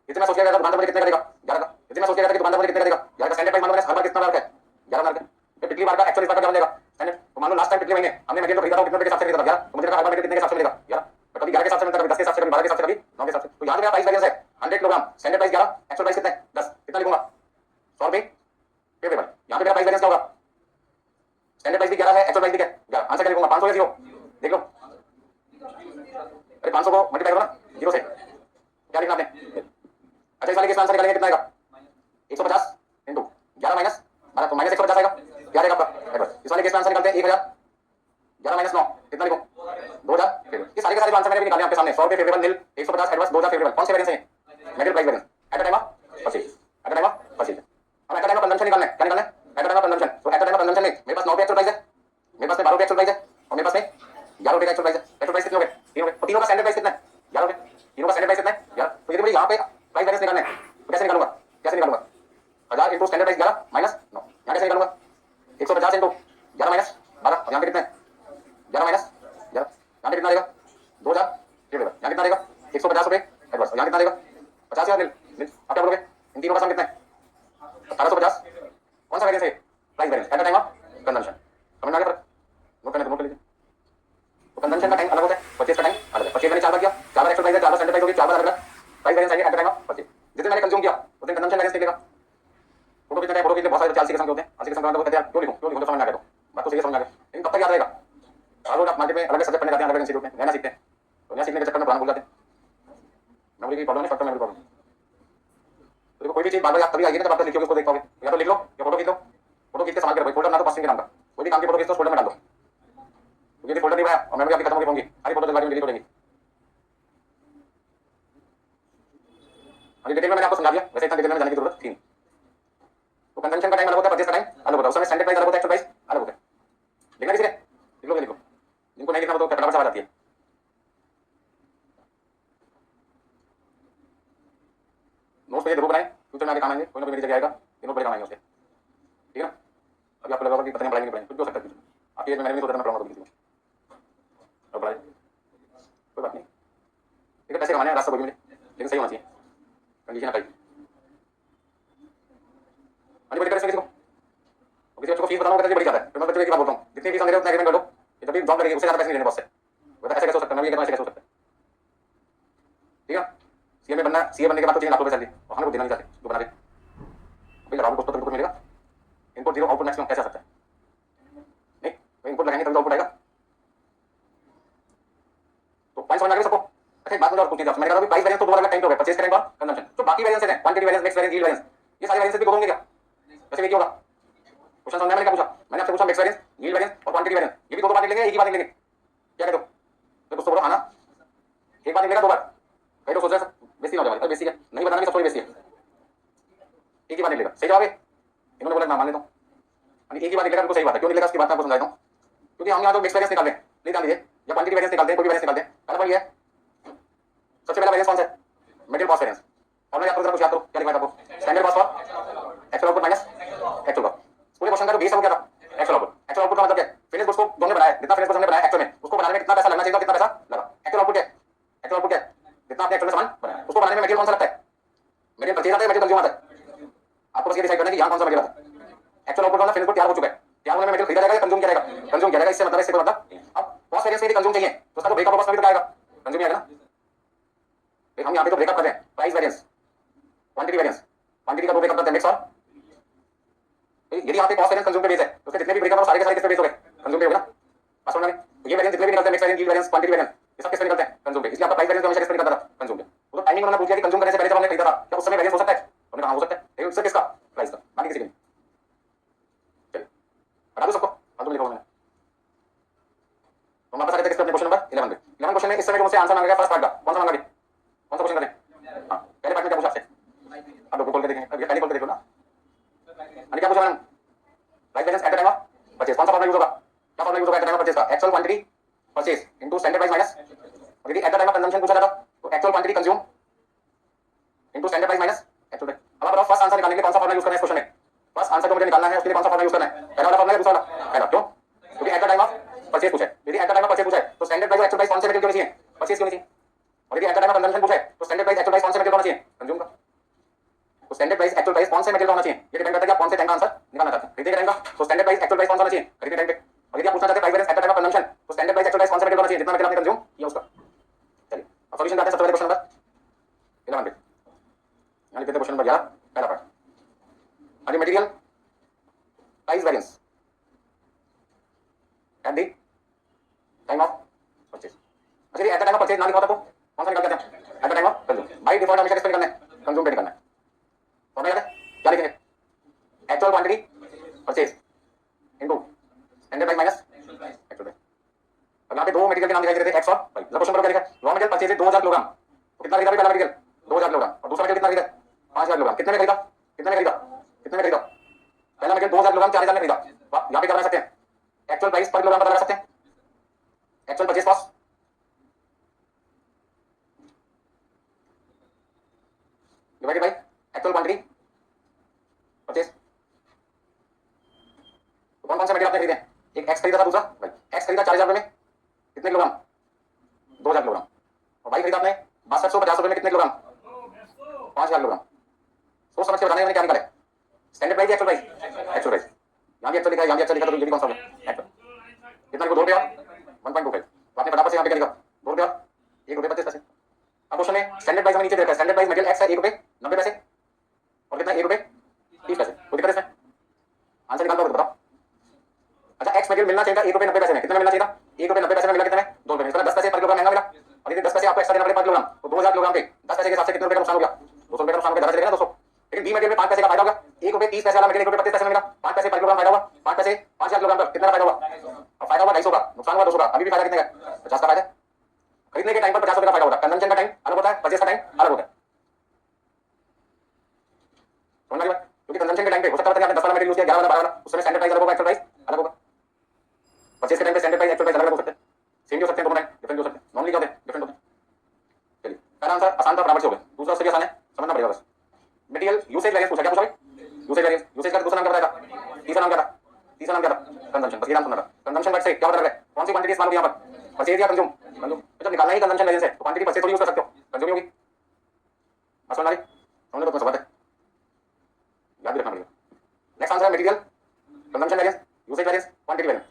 इतने में सोच के गया दुकानदार मुझे कितने का देगा? 11 का। इतने में सोच के गया दुकानदार मुझे कितने का देगा? 11 का। स्टैंडर्ड प्राइस मान लो मैंने हर बार कितना रखा है? 11 मार्क है। फिर पिछली बार का एक्चुअल इस बार का क्या बनेगा? स्टैंडर्ड। तो मान लो लास्ट टाइम पिछले महीने हमने मटेरियल खरीदा था कितने रुपए के हिसाब से खरीदा था? 11। तो मुझे हर बार कितने के हिसाब से मिलेगा? 11। तो कभी 11 के हिसाब से मिलता है, कभी 10 के हिसाब से, कभी 12 के हिसाब से, कभी 9 के हिसाब से। तो यहां पे मेरा प्राइस वेरिएंस है 100 kilogram, standard price 11, actual price कितना है? 10। कितना लिखूंगा? 100 रुपए फेवरेबल। यहां पे मेरा प्राइस वेरिएंस क्या होगा? स्टैंडर्ड प्राइस भी 11 है, एक्चुअल प्राइस भी क्या है? 11। आंसर क्या लिखूंगा? 500 या 0? देख लो, अरे 500 को मल्टीप्लाई करो ना 0 से, क्या लिखना आपने? अच्छा, इस वाले के आंसर निकालेंगे कितना आएगा? 150 इंटू 11 माइनस 12, तो माइनस 150 आएगा। क्या आएगा आपका? इस वाले केस में आंसर निकालते हैं 1000, 11 माइनस 9 कितना लिखूं? 2000 फेवरेबल। ये सारे के सारे आंसर मैंने भी निकाले आपके सामने। 100 रुपए फेवरेबल, निल 150 एडवांस, 2000 फेवरेबल। कौन से वेरिएंस है? Material price variance at the time of purchase, at the time of purchase. अब at the time of consumption निकालना है, क्या निकालना है? At the time of consumption. तो at the time of consumption में मेरे पास 9 रुपए एक्चुअल प्राइस है, मेरे पास में 12 रुपए एक्चुअल प्राइस है और मेरे पास में 11 रुपए का एक्चुअल प्राइस है। एक्चुअल प्राइस कितने हो गए? 3 हो गए। तो तीनों का स्टैंडर्ड प्राइस कितना है? 11 रुपए। तीनों का स्टैंडर्ड प्राइस कितना है? 11। तो यदि मुझे यहां पे प्राइस वेरिएंस निकालना है तो कैसे निकालूंगा? कैसे निकालूंगा? 1000 इंटू स्टैंडर्ड प्राइस 11 माइनस 9, यहां कैसे निकालूंगा? 150 इंटू 11 माइनस 12, और यहां पे कितना है? 11 माइनस 11, यहां पे कितना आएगा? 2000 फेवरेबल। यहां कितना आएगा? 150 रुपए एडवांस, यहां कितना आएगा? 50 या निल। अब क्या बोलोगे? इन तीनों का सम कितना है? 1850। कौन सा वेरिएंस है? Price variance at the time of consumption. समझ में आ गया? नोट करने तो नोट कर लीजिए। तो कंजम्पशन का टाइम अलग होता है, परचेज का टाइम अलग है। परचेज मैंने 4 बार किया, 4 बार एक्चुअल प्राइस है, 4 बार स्टैंडर्ड प्राइस होगी, 4 बार अलग अलग प्राइस वेरिएंस आएंगे eight the time of purchase. जिस दिन मैंने कंज्यूम किया उस दिन कंजम्पशन वेरिएंस निकलेगा। फोटो खींचना है, फोटो खींचने बहुत सारे 40 के संख्या होते हैं, 80 के संख्या होते हैं। क्यों लिखूं? क्यों लिखूं? तो समझ में आ गया। तो बात तो सही समझ में आ गया, लेकिन कब तक याद रहेगा? रोज आप मार्केट में अलग सब्जेक्ट पढ़ने जाते हैं, अलग इंस्टीट्यूट में नया सीखते हैं, तो नया सीखने के चक्कर में पुराना भूल जाते हैं। मेमोरी की प्रॉब्लम है, शॉर्ट टर्म मेमोरी प्रॉब्लम। तो देखो कोई भी चीज बार बार आप तभी आएगी ना जब आप लिखोगे, उसको देख पाओगे। या तो लिख लो या फोटो खींच लो। फोटो खींच के संभाल के रखो, फोल्डर बना दो पासिंग के नाम का, कोई भी काम की फोटो खींच दो, फोल्डर में डाल दो। तो यदि फोल्डर नहीं बनाया और मेमोरी आपकी खत्म हो गई, सारी फोटो जल्दी डिलीट हो जाएगी। अभी डिटेल में मैंने आपको समझा दिया, वैसे इतना डिटेल में जाने की जरूरत थी नहीं। तो कंजम्पशन का टाइम अलग होता है, परचेज का टाइम अलग होता है, उस समय स्टैंडर्ड प्राइस अलग होता है, एक्चुअल प्राइस अलग होता है। लिखना किसी ने लिख लो, लिखो, जिनको नहीं लिखना वो तो फटाफट से आ जाती है। नोट्स पे जरूर बनाएं, फ्यूचर में आगे काम आएंगे, कोई ना कोई मेरी जगह आएगा, ये नोट बड़े काम आएंगे उसके, ठीक है ना। अभी आपको लगा होगा कि पता नहीं पढ़ाएंगे नहीं पढ़ाएंगे, कुछ भी हो सकता है, आपकी एज में मैंने भी सोचा था मैं पढ़ाऊंगा किसी को, अब पढ़ाए कोई बात नहीं, ठीक है। पैसे कमाने हैं, रास्ता कोई भी मिले, लेकिन सही होना चाहिए, कंडीशन है। मनी बड़ी किसी को किसी बच्चों को फीस बताना होगा तो बड़ी जाता है, तो मैं बच्चों की बात बोलता हूँ, जितनी फीस दे रहे हो उतना एग्रीमेंट कर दो, जब भी जॉब करेगी उससे ज्यादा पैसे नहीं देने बॉस से, वो ऐसे कैसे हो सकता है, मैं ये कहता हूं ऐसे कैसे हो सकता है, ठीक है। सीए में बनना, सीए बनने के बाद तो 3 लाख रुपए सैलरी, और हम लोग देना नहीं चाहते जो बना दे, भाई लगाओ कुछ तो तुमको मिलेगा, इनपुट जीरो आउटपुट मैक्सिमम कैसे आ सकता है, नहीं तो इनपुट लगाएंगे तभी आउटपुट आएगा, तो पॉइंट समझ आ गया सबको। अच्छा एक बात मुझे और पूछनी थी आपसे, मैंने कहा प्राइस वेरिएंस तो दो अलग टाइम पे होगा, परचेज करेंगे और कंजम्पशन, तो बाकी वेरिएंस है quantity variance, mix variance, yield variance, ये सारे वेरिएंस भी होंगे क्या, वैसे भी होगा, क्वेश्चन समझ में मैंने क्या पूछा, मैंने आपसे पूछा मिक्स वेरिएंस, यील्ड वेरिएंस और क्वांटिटी वेरिएंस, ये भी दो बार लेंगे, एक ही बार लेंगे, क्या कहते हो, तो कुछ तो बोलो, हाँ ना, एक बार लेगा दो बार, कहीं तो सोच रहे बेसी ना हो जाए, बेसी है नहीं बताना भी सब थोड़ी बेसी है, एक ही बार निकलेगा, सही जवाब है, इन्होंने बोला मैं मान लेता हूँ, एक ही बार निकलेगा, बिल्कुल सही बात है, क्यों निकलेगा उसकी बात मैं आपको समझाता हूँ, क्योंकि हम यहाँ तो मिक्स वेरिएंस निकाल दें, नहीं ध्यान दीजिए, या क्वांटिटी वेरिएंस निकालते हैं, कोई भी वेरिएंस निकालते हैं, पहला पॉइंट ये है, सबसे पहला वेरिएंस कौन सा है, मटेरियल कॉस्ट वेरिएंस, और मैं याद करो, कुछ याद करो, क्या लिखा था आपको, standard cost for actual output minus actual cost, पूरे क्वेश्चन का जो बेस है वो क्या था, एक्चुअल आउटपुट, एक्चुअल आउटपुट का मतलब क्या है, फिनिश गुड्स को जो हमने बनाया, जितना फिनिश गुड्स हमने बनाया एक्चुअल में, उसको बनाने में कितना पैसा लगना चाहिए, कितना पैसा लगा, एक्चुअल आउटपुट क्या है, एक्चुअल आउटपुट क्या है, जितना आपने एक्चुअल में सामान बनाया, उसको बनाने में मटेरियल कौन सा लगता है, मटेरियल परचेज आता है, मटेरियल कंज्यूम आता है, आपको बस ये डिसाइड करना है कि यहाँ कौन सा मटेरियल आता है, एक्चुअल आउटपुट का फिनिश गुड तैयार हो चुका है, तैयार होने में मटेरियल खरीदा जाएगा या कंज्यूम किया जाएगा, कंज्यूम किया जाएगा, इससे मतलब इससे कोई मतलब, अब कॉस्ट वेरिएंस में कंज्यूम चाहिए तो उसका तो ब्रेकअप कॉस्ट में भी तो आएगा, कंज्यूम आएगा ना, हम यहाँ पे तो ब्रेकअप कर रहे हैं, price variance, quantity variance, quantity का दो ब्रेकअप करते हैं, मिक्स और यदि यहाँ पे कॉस्ट वेरिएंस कंज्यूम पे बेस है तो उसके जितने भी ब्रेकअप सारे के सारे किस पे बेस हो गए, कंज्यूम पे होगा ना, पास होना नहीं, तो ये वेरिएंस जितने भी निकलते हैं, mix variance, yield variance, quantity variance, ये सब किस पे निकलते हैं, कंज्यूम पे, इसलिए आपका प्राइस वेरिएंस हमेशा किस पे निकलता था, कंज्यूम पे, वो तो टाइमिंग उन्होंने पूछ लिया कि कंज्यूम करने से पहले जब हमने खरीदा था क्या उस समय वेरिएंस हो सकता है, हमने कहा हो सकता है, लेकिन उससे किसका, प्राइस का, बाकी किसी का नहीं, चलिए हटा दो सबको, फालतू लिखा मैंने, तो हम वापस आ गए थे किस पे, अपने क्वेश्चन नंबर 11 पे, 11 क्वेश्चन में इस समय जो मुझसे आंसर मांगा गया फर्स्ट पार्ट का, कौन सा मांगा गया, कौन सा क्वेश्चन करें, हाँ पहले पार्ट में क्या पूछा आपसे, अब लोगों खोल के देखेंगे, अब ये पहले खोल के देखो ना, अरे क्या पूछा मैंने, price variance at the time of purchase, कौन सा फॉर्मूला यूज होगा, क्या फॉर्मूला यूज होगा at the time of purchase का, actual quantity purchase into standard price minus, और यदि at the time of consumption पूछा जाता तो actual quantity consume into standard price minus actual price. अब आप बताओ फर्स्ट आंसर निकालने के लिए कौन सा फॉर्मूला यूज करना है इस क्वेश्चन में, फर्स्ट आंसर जो मुझे निकालना है उसके लिए कौन सा फॉर्मूला यूज करना है, पहला वाला फॉर्मूला या दूसरा वाला, पहला, क्यों, क्योंकि eight the time of purchase पूछा है, यदि at the time of purchase पूछा है तो स्टैंडर्ड प्राइस और एक्चुअल प्राइस कौन से मटेरियल होनी चाहिए, परचेज की होनी चाहिए, और यदि at the time of consumption पूछा है तो स्टैंडर्ड प्राइस एक्चुअल प्राइस कौन से मटेरियल होना चाहिए, कंज्यूम का, तो स्टैंडर्ड प्राइस एक्चुअल प्राइस कौन से मटेरियल होना चाहिए, ये डिपेंड करता है कि आप कौन से टाइम का आंसर निकालना चाहते हैं, खरीदे टाइम का तो स्टैंडर्ड प्राइस एक्चुअल प्राइस कौन सा होना चाहिए, खरीदे टाइम पे, और यदि आप पूछना चाहते हैं price variance at the time of consumption तो स्टैंडर्ड प्राइस एक्चुअल प्राइस कौन सा मटेरियल होना चाहिए, जितना मटेरियल आपने कंज्यूम किया उसका। चलिए अब सॉल्यूशन करते हैं, सबसे पहले क्वेश्चन नंबर 11 पे, यहाँ लिखते हैं क्वेश्चन नंबर 11 पहला पार्ट, अभी material price variance at the time of purchase, अच्छा at the time of purchase ना लिखा होता तो कौन सा निकाल देते हैं, at the time of consume, by default हमेशा किस पे निकालना है, कंज्यूम पे निकालना है, तो हमें याद है क्या लिखेंगे, actual quantity purchase into standard price minus actual price. अब यहाँ पे दो मटेरियल के नाम दिखाई दे रहे थे एक्स और वाई, क्वेश्चन पर क्या लिखा है, रॉ मटेरियल परचेज 2000 किलोग्राम, तो कितना खरीदा पहला मटेरियल 2000 किलोग्राम, और दूसरा मटेरियल कितना खरीदा 5000 किलोग्राम, कितने में खरीदा, कितने में खरीदा, कितने में खरीदा, पहला मटेरियल 2000 किलोग्राम 4000 में खरीदा, यहाँ पे क्या बना सकते हैं, एक्चुअल प्राइस पर किलोग्राम पता लगा सकते हैं, actual purchase cost divided by actual quantity purchase, कौन कौन से मटेरियल आपने खरीदे, एक एक्स खरीदा था, दूसरा वाई, एक्स खरीदा 4000 रुपए में कितने किलोग्राम 2000 किलोग्राम, और वाई खरीदा आपने 6250 रुपए में कितने किलोग्राम 5000 किलोग्राम, सोच समझ के बताने मैंने क्या निकाला है, standard price actual price, actual price यहाँ भी एक्चुअल लिखा है, यहाँ भी एक्चुअल लिखा, तो ये भी कौन सा होगा एक्चुअल, कितना लिखो 2 रुपया 1.25, तो आपने फटाफट से यहाँ पे क्या लिखा 2 रुपया 1 रुपये 25 पैसे। अब क्वेश्चन में स्टैंडर्ड प्राइस में नीचे देखा है, स्टैंडर्ड प्राइस मटेरियल एक्स है 1 रुपये 90 पैसे और कितना 1 रुपये 30 पैसे, कोई दिक्कत इसमें, आंसर निकाल दो बताओ। अच्छा एक्स मटेरियल मिलना चाहिए 1 रुपये 90 पैसे में, कितना मिलना चाहिए 1 रुपये 90 पैसे में मिला कितना में 2 रुपये, इसका 10 पैसे पर किलोग्राम महंगा मिला, और यदि 10 पैसे आपको एक्स्ट्रा देना पड़े पर किलोग्राम तो 2000 किलोग्राम पे 10 पैसे के हिसाब से कितने रुपये का नुकसान हो गया, 200 रुपये का नुकसान हो गया, ज़्यादा चलेगा ना दोस्तों, लेकिन बी मटेरियल में 5 पैसे का फायदा होगा, 1 रुपये 30 पैसे वाला मटेरियल 1 रुपये 25 पैसे में मिला, 5 पैसे पर किलोग्राम फायदा हुआ, 5 पैसे 5000 किलोग्राम का कितना फायदा हुआ, अब फायदा हुआ 250 का, नुकसान हुआ 200 का, अभी भी फायदा कितने का 50 का फायदा, खरीदने के टाइम पर 50 रुपये का फायदा होता है, कंजम्पशन का टाइम अलग होता है, परचेज का टाइम अलग होता है, 11 वाला 12 वाला उस समय स्टैंडर्ड प्राइस अलग होगा, एक्चुअल प्राइस अलग होगा। परचेज के टाइम पे स्टैंडर्ड प्राइस एक्चुअल प्राइस अलग हो सकते हैं, सेम भी हो सकते हैं, दोनों टाइम डिफरेंट हो सकते हैं, नॉर्मली क्या होते हैं डिफरेंट होते हैं। चलिए पहला आंसर आसान था, बराबर से हो गया। दूसरा उससे भी आसान है, समझना पड़ेगा बस। मटेरियल यूसेज वैरिएंस पूछा, क्या पूछा भाई? Usage variance. यूसेज का दूसरा नाम क्या बताएगा? तीसरा नाम क्या था? तीसरा नाम क्या था? कंजम्पशन। बस ये नाम सुनना था। कंजम्पशन वर्ड से क्या पता लगा कौन सी क्वांटिटी इस्तेमाल होगी यहाँ पर? परचेज या कंज्यूम? कंज्यूम। जब निकालना ही कंजम्पशन वैरिएंस है तो क्वांटिटी परचेज थोड़ी यूज कर सकते हो, कंज्यूम होगी। बस समझ आ रही? समझ लो तो सब बात है, याद भी रखना पड़ेगा। नेक्स्ट आंसर है material consumption variance, usage variance, quantity variance.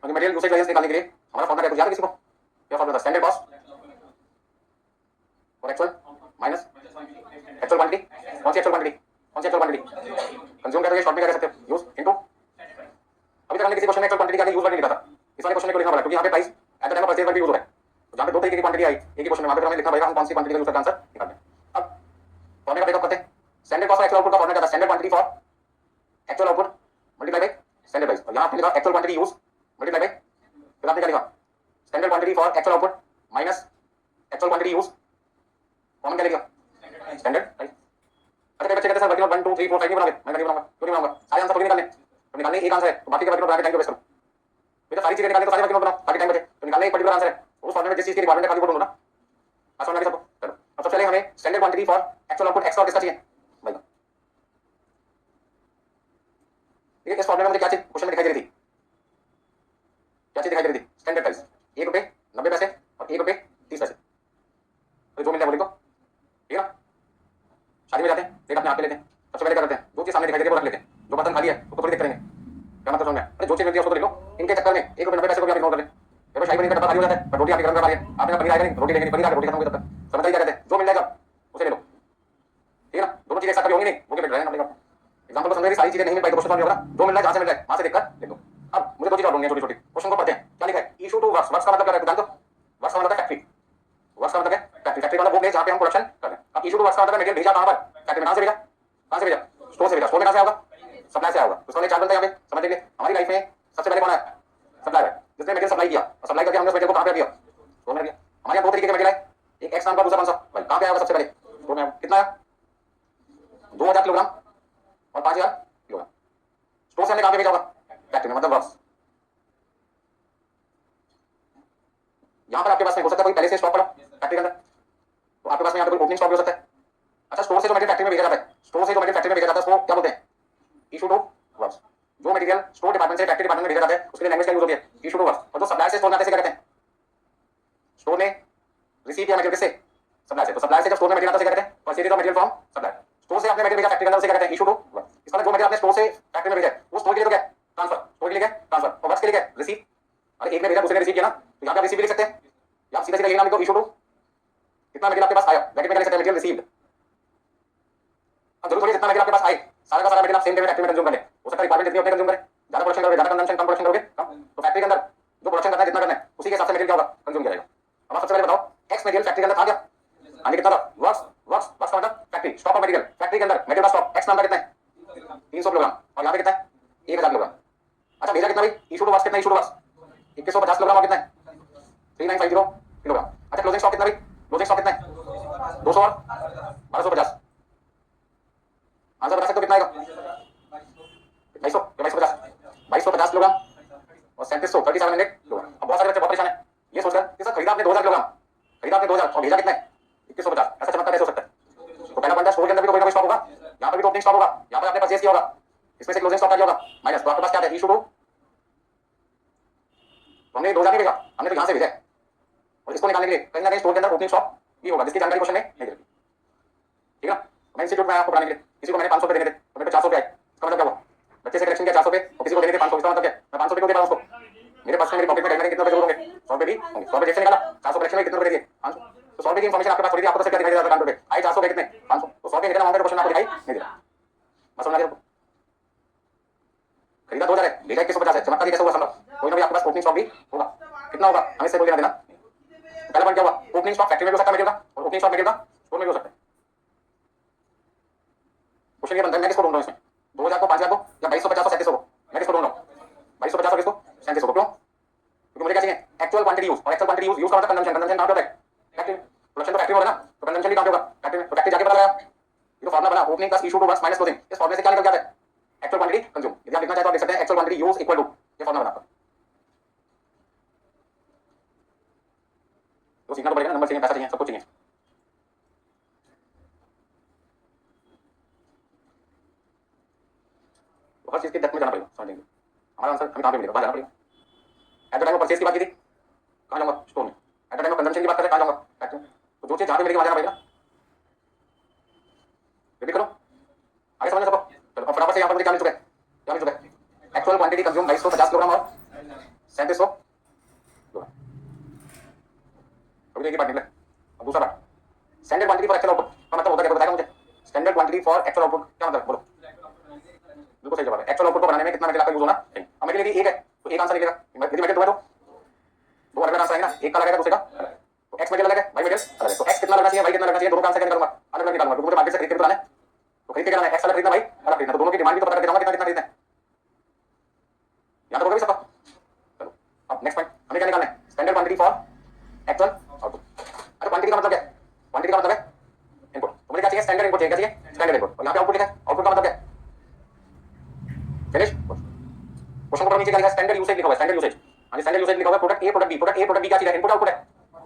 Material usage variance निकालने के लिए हमारा फॉर्मूला क्या याद है किसी को? क्या फॉर्मूला था? स्टैंडर्ड कॉस्ट और एक्चुअल माइनस एक्चुअल क्वांटिटी। कौन सी एक्चुअल क्वांटिटी? कौन सी एक्चुअल क्वांटिटी? कंज्यूम कर शॉर्ट में क्या कर सकते हो? Use into. अभी तक हमने किसी क्वेश्चन में एक्चुअल क्वांटिटी का यूज वर्ड नहीं लिखा था, इस वाले क्वेश्चन में लिखना पड़ा क्योंकि यहाँ पे price at the time of purchase word use हो रहा है। तो जहाँ पे दो तरीके की क्वांटिटी आई एक ही क्वेश्चन में, वहाँ पे हमें लिखना पड़ेगा हम कौन सी क्वांटिटी का यूज करके आंसर निकालते हैं। अब फॉर्मूला का ब्रेकअप करते हैं। स्टैंडर्ड कॉस्ट और एक्चुअल आउटपुट का फॉर्मूला क्या था? Standard quantity for actual output multiply by standard price. और यहाँ आपने लिखा actual quantity use multiply by, फिर आपने क्या लिखा? Standard quantity for actual output minus actual quantity use, formula क्या लिखा? Standard price. अच्छा बच्चे कहते हैं सर वर्किंग 1 2 3 4 5 नहीं बनाओगे, मैं नहीं बनाऊंगा। क्यों नहीं बनाऊंगा? सारे आंसर थोड़ी निकालने, तो निकालने एक आंसर है तो बाकी के वर्किंग बना के टाइम वेस्ट करो। ये तो सारी चीजें निकालने तो सारे वर्किंग बनाओ ताकि टाइम बचे, तो निकालने एक पर्टिकुलर आंसर है उस फॉर्मूले में जिस चीज की रिक्वायरमेंट है खाली वो ढूंढो ना। आसान लगे सबको? चलो अब सबसे पहले हमें standard quantity for actual output x और किसका चाहिए भाई? ये इस फॉर्मूले में मुझे क्या चीज क्वेश्चन में दिखाई दे रही थी? क्या चीज दिखाई दे रही थी? स्टैंडर्ड प्राइस ₹1.90 और ₹1.30। तो जो मिल जाए वो लिखो, ठीक है ना? शादी में जाते हैं, प्लेट अपने हाथ में लेते हैं, सबसे पहले क्या करते हैं? जो चीज सामने दिखाई दे रही है वो रख लेते हैं, जो बर्तन खाली है उसको थोड़ी देख करेंगे। क्या मतलब समझ में? अरे जो चीज मिलती है उसको तो लिख लो। इनके चक्कर में ₹1.90 को भी आप इग्नोर कर लें। देखो शाही पनीर का डब्बा खाली हो जाता है पर रोटी आपकी गरम करवा रही है, आपने पनीर आएगा नहीं, रोटी लेंगे, पनीर आएगा, रोटी खत्म हो जाता है। समझ क्या कहते हैं? जो मिल जाएगा उसे ले लो, ठीक है ना? दोनों चीजें एक साथ कभी होंगी नहीं, वो क्या मिल रहा है ना? एग्जाम्पल को समझे, सारी चीजें नहीं मिल पाई तो क्वेश्चन होगा, जो मिल रहा है जहां से मिल रहा है वहां से देखकर लिख दो। अब मुझे दो चीज और ढूंढनी है छोटी छोटी, क्वेश्चन को पढ़ते हैं। क्या लिखा है? Issue to works. वर्क्स का मतलब क्या है जानते हो? वर्क्स का मतलब है फैक्ट्री। वर्क्स का मतलब है फैक्ट्री। फैक्ट्री मतलब वो प्लेस जहां पे हम प्रोडक्शन कर रहे हैं। अब इशू टू वर्क्स का मतलब मटेरियल भेजा कहां पर? फैक्ट्री में। कहां से भेजा? कहां से भेजा? स्टोर से भेजा। स्टोर में कहां से आएगा? सप्लाई से आएगा। उसका चार्ट बनता है यहाँ पे, समझ लीजिए। हमारी लाइफ में सबसे पहले कौन है? सप्लायर है, जिसने मटेरियल सप्लाई किया और सप्लाई करके हमने उस मटेरियल को कहां पे दिया? स्टोर में दिया। हमारे यहाँ दो तरीके के मटेरियल है, एक एक्स नाम का, दूसरा कौन सा भाई? कहां पे आएगा सबसे पहले? स्टोर में। कितना आया? 2000 किलोग्राम और 5000 किलोग्राम। स्टोर से हमने कहां पे भेजा होगा? फैक्ट्री में, मतलब वर्क्स। यहाँ पर आपके पास में हो सकता है कोई पहले से स्टॉक पड़ा फैक्ट्री के अंदर, तो आपके पास में यहाँ पे कोई ओपनिंग स्टॉक भी हो सकता है। अच्छा स्टोर से जो मटेरियल फैक्ट्री में भेजा जाता है, स्टोर से जो मटेरियल फैक्ट्री में भेजा जाता है उसको क्या बोलते हैं? Issue to works. जो मटेरियल स्टोर डिपार्टमेंट से फैक्ट्री डिपार्टमेंट में भेजा जाता है उसके लिए लैंग्वेज का यूज होती है इशू टू वर्क्स। और जो सप्लायर से स्टोर में आते हैं क्या कहते हैं? स्टोर ने रिसीव किया मटेरियल किससे? सप्लायर से। तो सप्लायर से जब स्टोर में मटेरियल आता है क्या कहते हैं? Purchase of material from supplier. Store से आपने मटेरियल भेजा फैक्ट्री के अंदर उसे क्या कहते हैं? Issue to works. इसका मतलब जो मटेरियल आपने स्टोर से फैक्ट्री में भेजा है वो स्टोर के लिए तो क्या? ट्रांसफर। स्टोर के लिए क्या? ट्रांसफर। और वर्क्स के लिए क्या? रिसीव। अरे एक ने भेजा दूसरे ने रिसीव किया ना, तो यहाँ पे रिसीव भी लिख सकते हैं, या आप सीधा सीधा ये नाम लिखो इशू टू। कितना मटेरियल आपके पास आया, ब्रैकेट में क्या लिख सकते हैं? Material received. अब जरूर थोड़ी जितना मटेरियल आपके पास आए सारा का सारा मटेरियल आप सेम डे में फैक्ट्री में कंज्यूम करें। हो सकता है रिक्वायरमेंट जितनी होती है कंज्यूम करें, ज्यादा प्रोडक्शन करोगे ज्यादा कंजम्पशन, कम प्रोडक्शन करोगे कम। तो फैक्ट्री के अंदर जो प्रोडक्शन करना है जितना करना है उसी के हिसाब से मटेरियल क्या होगा? कंज्यूम किया जाएगा। अब आप सबसे पहले बताओ एक्स मटेरियल फैक्ट्री के अंदर था क्या? आगे कितना था? वर्क्स। वर्क्स वर्क्स का मतलब factory. Stock of material factory के अंदर मटेरियल का स्टॉक एक्स नाम का कितना है? 300 किलोग्राम। और यहाँ पे कितना है? 1000 किलोग्राम। अच्छा भेजा कितना भाई? इशू टू वर्क्स कितना? Issue to works 2150 kilogram. और कितना है? 3950 किलोग्राम। अच्छा क्लोजिंग स्टॉक कितना भाई? क्लोजिंग स्टॉक कितना है? 200 और 1250। आंसर बता सकते हो कितना आएगा? 2250 2250 किलोग्राम और 3700 किलोग्राम। अब बहुत सारे बच्चे बहुत परेशान है ये सोचकर कि सर खरीदा आपने 2000 किलोग्राम, खरीदा आपने 2000 और भेजा कितना है? 2150। ऐसा चमत्कार कैसे हो सकता है? तो पहला पॉइंट है स्टोर के अंदर भी तो कोई ना कोई स्टॉक होगा, यहाँ पर भी तो ओपनिंग स्टॉक होगा, यहाँ पर आपने परचेज किया होगा, इसमें से क्लोजिंग स्टॉक क्या होगा? माइनस। तो आपके पास क्या है? Issue to. हमने 2000 नहीं भेजा, हमने तो यहाँ से भेजा है। और इसको निकालने के लिए कहीं ना कहीं स्टोर के अंदर ओपनिंग स्टॉक भी होगा जिसकी जानकारी क्वेश्चन में नहीं देती, ठीक है? मैं इंस्टीट्यूट में आपको पढ़ाने के लिए किसी को मैंने 500 रुपए देने थे तो मेरे को 400 रुपए आए। इसका मतलब क्या हुआ? बच्चे से कलेक्शन किया 400 रुपए और किसी को देने थे 500। इसका मतलब क्या? मैं 500 रुपए को दे रहा हूं उसको, मेरे पास में मेरी पॉकेट में कहीं ना कितने रुपए जरूर होंगे? 100 रुपए भी होंगे। 100 रुपए जेब से निकाला, 400 कलेक्शन में कितने रुपए दिए? 500। तो 100 रुपए की इन्फॉर्मेशन आपके पास थोड़ी थी, आपको तो सिर्फ क्या दिखाई दे रहा था? 500 रुपए आए, 400 रुपए कितने? 500। तो 100 रुपए निकला वहां पे क्वेश्चन आपको दिखाई नहीं दे रहा। बस समझ आ गया? खरीदा 2000 है, भेजा 2150 है। चमत्कार कैसे हुआ? समझो कोई ना कोई आपके पास ओपनिंग स्टॉक भी होगा। कितना होगा हमें से कोई लेना देना। पहला पॉइंट क्या हुआ? ओपनिंग स्टॉक फैक्ट्री में भी हो सकता है मटेरियल का, और ओपनिंग स्टॉक मटेरियल का स्टोर में भी हो सकता है। क्वेश्चन ये बनता है मैं किसको ढूंढ रहा हूं इसमें? 2000 को, 5000 को, या 2250 और 3700 को? मैं किसको ढूंढ रहा हूं? 2250 और किसको? 3700 को। क्यों? क्योंकि मुझे क्या चाहिए? Actual quantity use. और एक्चुअल क्वांटिटी यूज का मतलब कंजम्पशन। कंजम्पशन कहां पे होता है? फैक्ट्री। प्रोडक्शन तो फैक्ट्री में हो रहा है ना, तो कंजम्पशन भी कहाँ पे होगा? फैक्ट्री में। तो फैक्ट्री जाके पता लगा, ये तो फॉर्मूला बना opening plus issue to works minus closing, इस फॉर्मूले से क्या निकल जाता है? Actual quantity consume. यदि आप लिखना चाहे तो आप लिख सकते हैं actual quantity use equal to, ये फॉर्मूला बना। तो सीखना तो पड़ेगा, नंबर चाहिए, पैसा चाहिए, सब कुछ चाहिए। तो हर चीज के डेप्थ में जाना पड़ेगा, समझेंगे हमारा आंसर हमें कहाँ पे मिलेगा, बाहर जाना पड़ेगा। Eight the time of purchase की बात की थी, कहाँ जाऊंगा? स्टोर में। Eight the time of consumption की बात करें, कहाँ जाऊंगा? फैक्ट्री में। तो जो चीज जहाँ पे मिलेगी वहाँ जाना पड़ेगा। रिपीट करो, आगे समझ सबको। चलो अब फटाफट से यहाँ पर मुझे क्या मिल चुका है? क्या मिल चुका है? एक्चुअल क्वांटिटी कंज्यूम 2250 किलोग्राम और 3700 किलोग्राम। अभी तो एक ही पार्ट निकला। अब दूसरा part, standard quantity for actual output का मतलब होता है क्या? बताएगा मुझे? Standard quantity for actual output क्या मतलब? बोलो। बिल्कुल सही जवाब है। एक्चुअल आउटपुट को बनाने में कितना मटेरियल आपका यूज होना चाहिए? अब मेरे लिए एक है तो एक आंसर निकलेगा। यदि मटेरियल दो है तो दो अलग अलग आंसर आएंगे ना, एक का लगेगा दूसरे का। तो एक्स मटेरियल अलग है, वाई मटेरियल अलग है। तो एक्स कितना लगना चाहिए, वाई कितना लगना चाहिए, दोनों का आंसर क्या निकालूंगा? अलग अलग निकालूंगा, क्योंकि मुझे मार्केट से खरीद के तो लाना है। तो खरीद के लाना है, एक्स अलग खरीदना, वाई अलग खरीदना, तो दोनों की डिमांड भी तो पता करके जाऊंगा कितना कितना खरीदना है। यहाँ तक होगा भी सबका? चलो अब नेक्स्ट पॉइंट हमें क्या निकालना है? Standard quantity for actual output. अरे क्वांटिटी का मतलब क्या है? क्वांटिटी का मतलब है इनपुट। तो मुझे क्या चाहिए? स्टैंडर्ड इनपुट चाहिए। क्या चाहिए? Standard input. और यहाँ पे आउटपुट लिखा है, आउटपुट का मतलब क्या है? फिनिश। क्वेश्चन को नीचे क्या लिखा है? स्टैंडर्ड यूसेज लिखा हुआ है, स्टैंडर्ड यूसेज। हाँ स्टैंडर्ड यूसेज लिखा हुआ है, product A product B. Product A product B क्या चीज है? इनपुट आउटपुट है।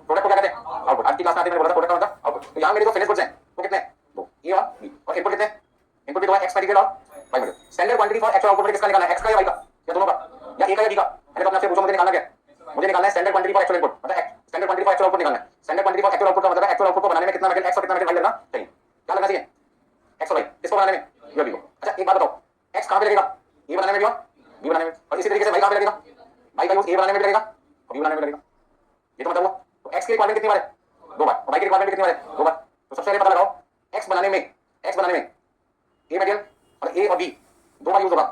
प्रोडक्ट को क्या कहते हैं? आउटपुट। आज की क्लास में आते मैंने बोला था प्रोडक्ट का मतलब आउटपुट। तो यहाँ मेरे जो फिनिश गुड्स हैं वो कितने हैं? दो, ए और बी। और इनपुट कितने हैं? इनपुट भी दो है, एक्स मटेरियल और Y material. Standard quantity for actual output किसका निकालना है? एक्स का या वाई का या दोनों का या ए का या बी का? मैंने तो अपने आपसे पूछा मुझे निकालना क्या है? मुझे निकालना है standard quantity for actual input, मतलब standard quantity for actual output निकालना है। Standard quantity for actual output का मतलब है एक्चुअल आउटपुट को बनाने में कितना मटेरियल एक्स और कितना मटेरियल वाई लगना चाहिए। क्या लगना चाहिए? एक्स और वाई। किसको बनाने में? ये बी को। अच्छा एक बात बताओ, एक्स कहाँ पे लगेगा? ए बनाने में भी और बी बनाने में। और इसी तरीके से वाई कहाँ पे लगेगा? वाई का यूज ए बनाने में भी लगेगा और बी बनाने में भी लगेगा। ये तो मतलब हुआ। तो एक्स की रिक्वायरमेंट कितनी बार है? दो बार। और वाई की रिक्वायरमेंट कितनी बार है? दो बार। तो सबसे पहले पता लगाओ एक्स बनाने में ए मटेरियल और ए और बी दो बार यूज होगा।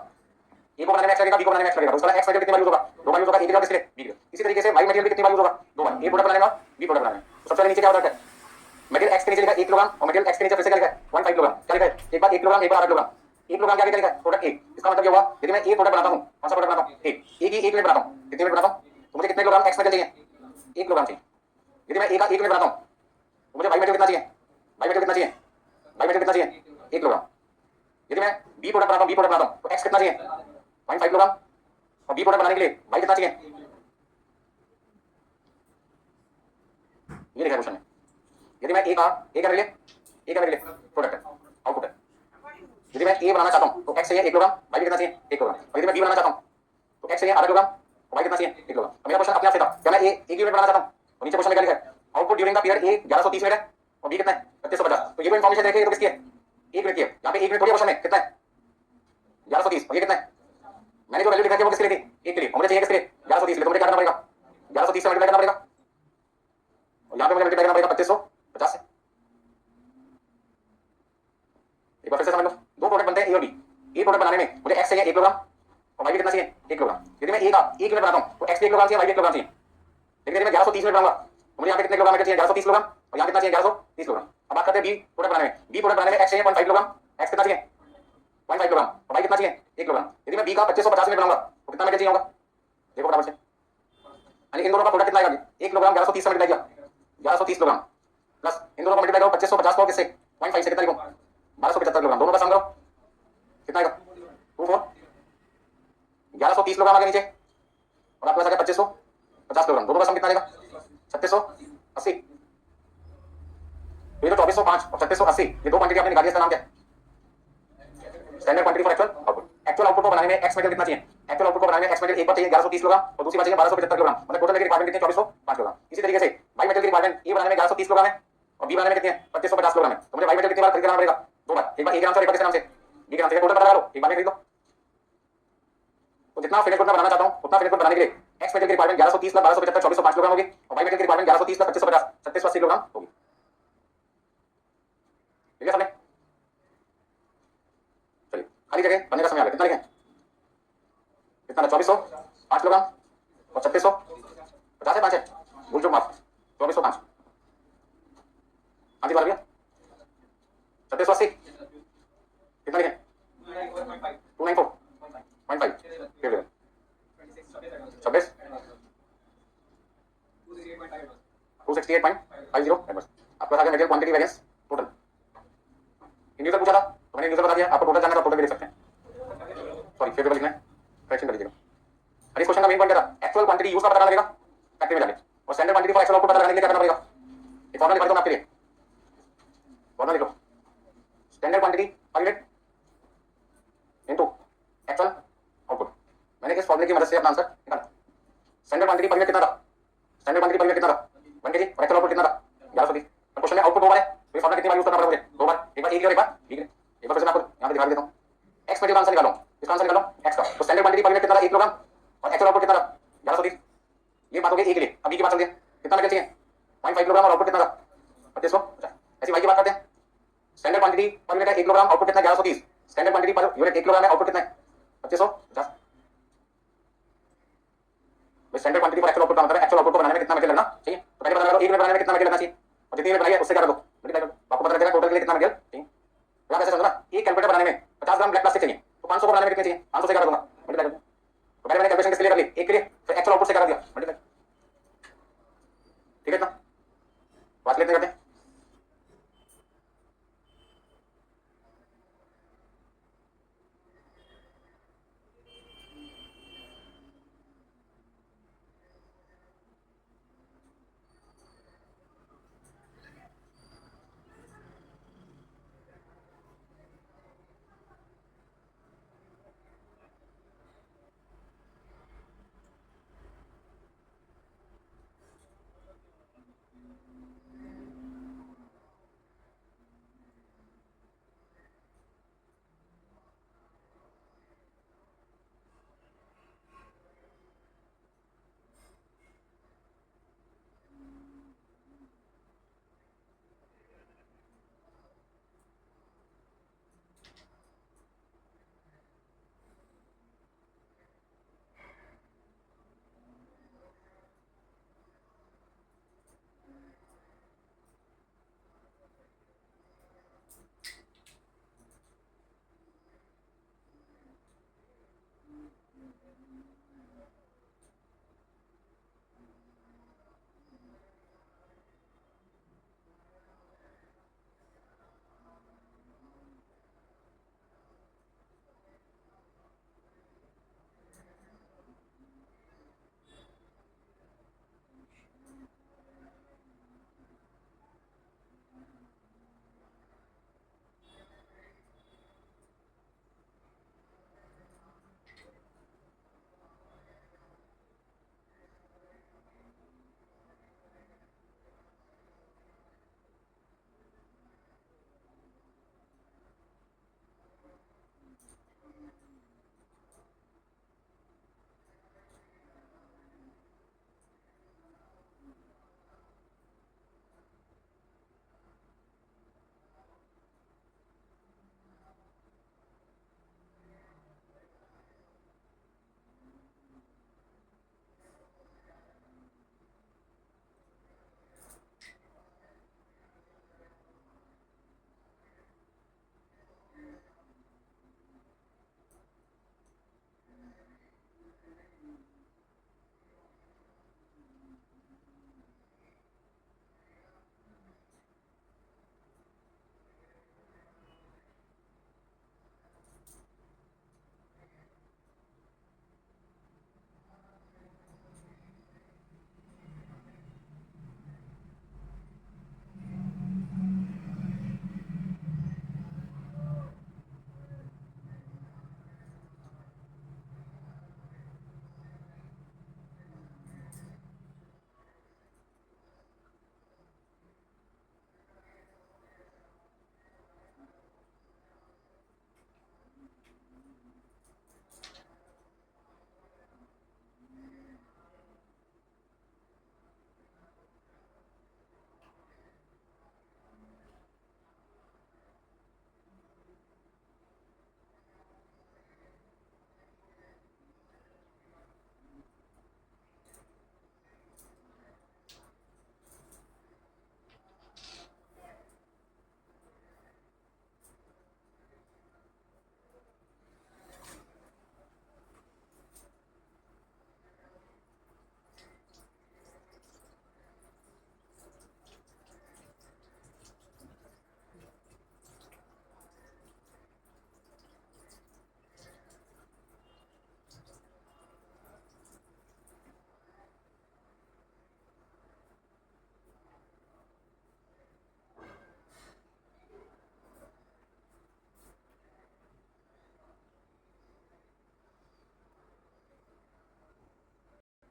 ए को बनाने में एक्स लगेगा, बी को बनाने में एक्स लगेगा। तो उसका एक्स मटेरियल कितनी बार यूज होगा? दो बार यूज होगा। ए के लिए किसके लिए? बी के लिए। इसी तरीके से वाई मटेरियल भी कितनी बार यूज होगा? दो बार। ए प्रोडक्ट बनाने में और बी प्रोडक्ट बनाने में। तो सबसे पहले नीचे क्या होता है? मटेरियल एक्स के नीचे लिखा है 1 किलोग्राम और मटेरियल एक्स के नीचे फिर से क्या लिखा है? 1.5 किलोग्राम। क्या लिखा है? एक बार 1 किलोग्राम, एक बार आधा किलोग्राम। 1 किलोग्राम क्या लिखा है? प्रोडक्ट ए। इसका मतलब क्या हुआ? यदि मैं ए प्रोडक्ट बनाता हूं, कौन सा प्रोडक्ट बनाता हूं? ए की 1 यूनिट बनाता हूं। कितने यूनिट बनाता हूं? तो मुझे कितने किलोग्राम एक्स मटेरियल चाहिए? 1 किलोग्राम चाहिए। यदि मैं ए का 1 यूनिट बनाता हूं तो मुझे वाई मटेरियल कितना चाहिए? वाई मटेरियल कितना चाहिए? वाई मटेरियल कितना चाहिए? 1 किलोग्राम। यदि मैं बी प्रोडक्ट बनाता हूं, बी प्रोडक्ट बनाता हूं तो एक्स कितना चाहिए? 0.5 किलोग्राम। और बी प्रोडक्ट बनाने के लिए वाई कितना चाहिए? ये लिखा है क्वेश्चन में। यदि मैं ए का मेरे लिए प्रोडक्ट है, आउटपुट है। यदि मैं ए बनाना चाहता हूं तो एक्स चाहिए 1 किलोग्राम, वाई कितना चाहिए? 1 किलोग्राम। और यदि मैं बी बनाना चाहता हूं तो एक्स चाहिए आधा किलोग्राम और वाई कितना चाहिए? 1 किलोग्राम। तो मेरा क्वेश्चन अपने आप से था, क्या मैं ए एक यूनिट बनाना चाहता हूं? और नीचे क्वेश्चन में क्या लिखा है? Output during the period A 1130 minute है और बी कितना है? 3550। तो ये कोई इन्फॉर्मेशन देखिए, ये तो किसकी है? 1 मिनट की है। यहाँ पे 1 मिनट थोड़ी क्वेश्चन में कितना है? 1130। और ये कितना है? मैंने जो वैल्यू लिखा है वो किसके लिए थी? 1 के लिए। और मुझे चाहिए किसके लिए? 1130 के लिए। तो मुझे क्या करना पड़ेगा? 1130 से मल्टीप्लाई करना पड़ेगा और यहाँ पे मुझे मल्टीप्लाई करना पड़ेगा 3550 से। एक बार फिर से समझ लो, दो प्रोडक्ट बनते हैं ए और बी। ए प्रोडक्ट बनाने में मुझे एक्स चाहिए 1 किलोग्राम और वाई कितना चाहिए? 1 किलोग्राम। यदि मैं ए का 1 यूनिट बनाता हूं तो एक्स 1 किलोग्राम चाहिए, वाई 1 किलोग्राम चाहिए। लेकिन यदि मैं 1130 यूनिट बनाऊंगा तो मुझे यहाँ पे कितने किलोग्राम चाहिए? 1130 किलोग्राम। और यहाँ कितना चाहिए? 1130 किलोग्राम। अब बात करते हैं बी प्रोडक्ट बनाने में। बी प्रोडक्ट बनाने में एक्स चाहिए 0.5 किलोग्राम। एक्स कितना चाहिए? 0.5 किलोग्राम। और वाई कितना चाहिए? 1 किलोग्राम। यदि मैं बी का 2550 यूनिट बनाऊंगा तो कितना मटेरियल चाहिए होगा? देखो फटाफट से। यानी इन दोनों का प्रोडक्ट कितना आएगा? 1 किलोग्राम 1130 से मल्टीप्लाई किया 1130 किलोग्राम प्लस इन दोनों को मल्टीप्लाई करो 2550 को किससे? 0.5 से। कितना लिखूं? 1275 किलोग्राम। दोनों का सम करो कितना आएगा? 24। 1130 किलोग्राम आगे नीचे और आपके पास आ गया 2550 किलोग्राम। दोनों का सम कितना आएगा? 3680। ये तो 2405 और 3680 ये दो क्वांटिटी आपने निकाली, इसका नाम क्या है? Standard quantity for actual output. Actual output को बनाने में एक्स मटेरियल कितना चाहिए? एक्चुअल आउटपुट को बनाने में एक्स मटेरियल एक बार चाहिए 1130 किलोग्राम और दूसरी बार चाहिए 1275 किलोग्राम। मतलब टोटल रिक्वायरमेंट कितनी है? 2405 किलोग्राम। इसी तरीके से वाई मटेरियल की रिक्वायरमेंट ए बनाने में 1130 किलोग्राम है और बी बनाने में कितनी है? 2550 किलोग्राम है। तो मुझे वाई मटेरियल कितनी बार खरीद करना पड़ेगा? दो बार। एक बार ए के नाम से और एक बार किसके नाम से? बी के नाम से। टोटल पता लगा लो, एक बार में खरीद लो। तो जितना फिनिश गुड मैं बनाना चाहता हूं उतना फिनिश गुड बनाने के लिए एक्स मटेरियल की रिक्वायरमेंट 1130 प्लस 1275 2405 किलोग्राम होगी और वाई मटेरियल की रिक्वायरमेंट 1130 प्लस 2550 3680 किलोग्राम होगी। ठीक है समझे? चलिए खाली जगह बनने का समय आ गया। कितना लिखें? कितना? 2405 किलोग्राम और 3650 है। 5 है, भूल चूक माफ। 2405 हाँ जी भैया 3680 कितना लिखें? 294.5 फिर 26 268.50 पास आ गया material quantity variance total. Individual पूछा था तो मैंने इंडिविजुअल बता दिया, आपको टोटल जानना था टोटल भी लिख सकते हैं, सॉरी फेवरेबल लिखना है, करेक्शन कर लीजिएगा। और इस क्वेश्चन का मेन पॉइंट क्या था, एक्चुअल क्वांटिटी यूज का पता करना लगेगा फैक्ट्री में जाके, और standard quantity for actual output पता लगाने के लिए क्या करना पड़ेगा, एक फॉर्मूला लिखा दूं आपके लिए, फॉर्मूला लिखो, standard quantity per unit into actual output. मैंने इस फॉर्मूले की मदद से अपना आंसर निकाला। स्टैंडर्ड क्वांटिटी पर यूनिट कितना था, स्टैंडर्ड क्वांटिटी पर यूनिट कितना था 1 केजी, और एक्चुअल आउटपुट कितना था 1130। क्वेश्चन में आउटपुट दो बार है, तो ये फॉर्मूला कितनी बार यूज करना पड़ेगा मुझे, दो बार, एक बार ए की और एक बार बी की। एक बार फिर से मैं आपको यहां पे दिखा देता हूं, एक्स मटेरियल आंसर निकालो, इसका आंसर निकालो एक्स का, तो स्टैंडर्ड क्वांटिटी पर यूनिट कितना था 1 किलोग्राम, और एक्चुअल आउटपुट कितना था 1130। ये बात हो गई ए के लिए। अब बी की बात चलती है, कितना मटेरियल चाहिए 0.5 किलोग्राम और आउटपुट कितना था 2500। ऐसी वाई की बात करते हैं, स्टैंडर्ड क्वांटिटी पर यूनिट है 1 किलोग्राम, आउटपुट कितना है 1130, standard quantity per unit 1 kilogram है, आउटपुट कितना है 2550। स्टैंडर्ड क्वांटिटी पर एक्चुअल आउटपुट का मतलब है एक्चुअल आउटपुट को बनाने में कितना मटेरियल लगना चाहिए। तो पहले पता लगा लो 1 यूनिट बनाने में कितना मटेरियल लगना चाहिए, और जितनी यूनिट बनाई है उससे क्या कर दो मल्टीप्लाई कर दो, आपको पता लगेगा टोटल के लिए कितना मटेरियल चाहिए। तो आप ऐसे समझो ना, एक कैलकुलेटर बनाने में 50 ग्राम ब्लैक प्लास्टिक चाहिए, तो 500 को बनाने में कितने चाहिए, 500 से क्या कर दूंगा मल्टीप्लाई कर दूंगा। तो पहले मैंने कैलकुलेशन किसके लिए कर ली, एक के लिए, फिर एक्चुअल आउटपुट से क्या कर दिया मल्टीप्लाई। ठीक है इतना बात लेते करते हैं।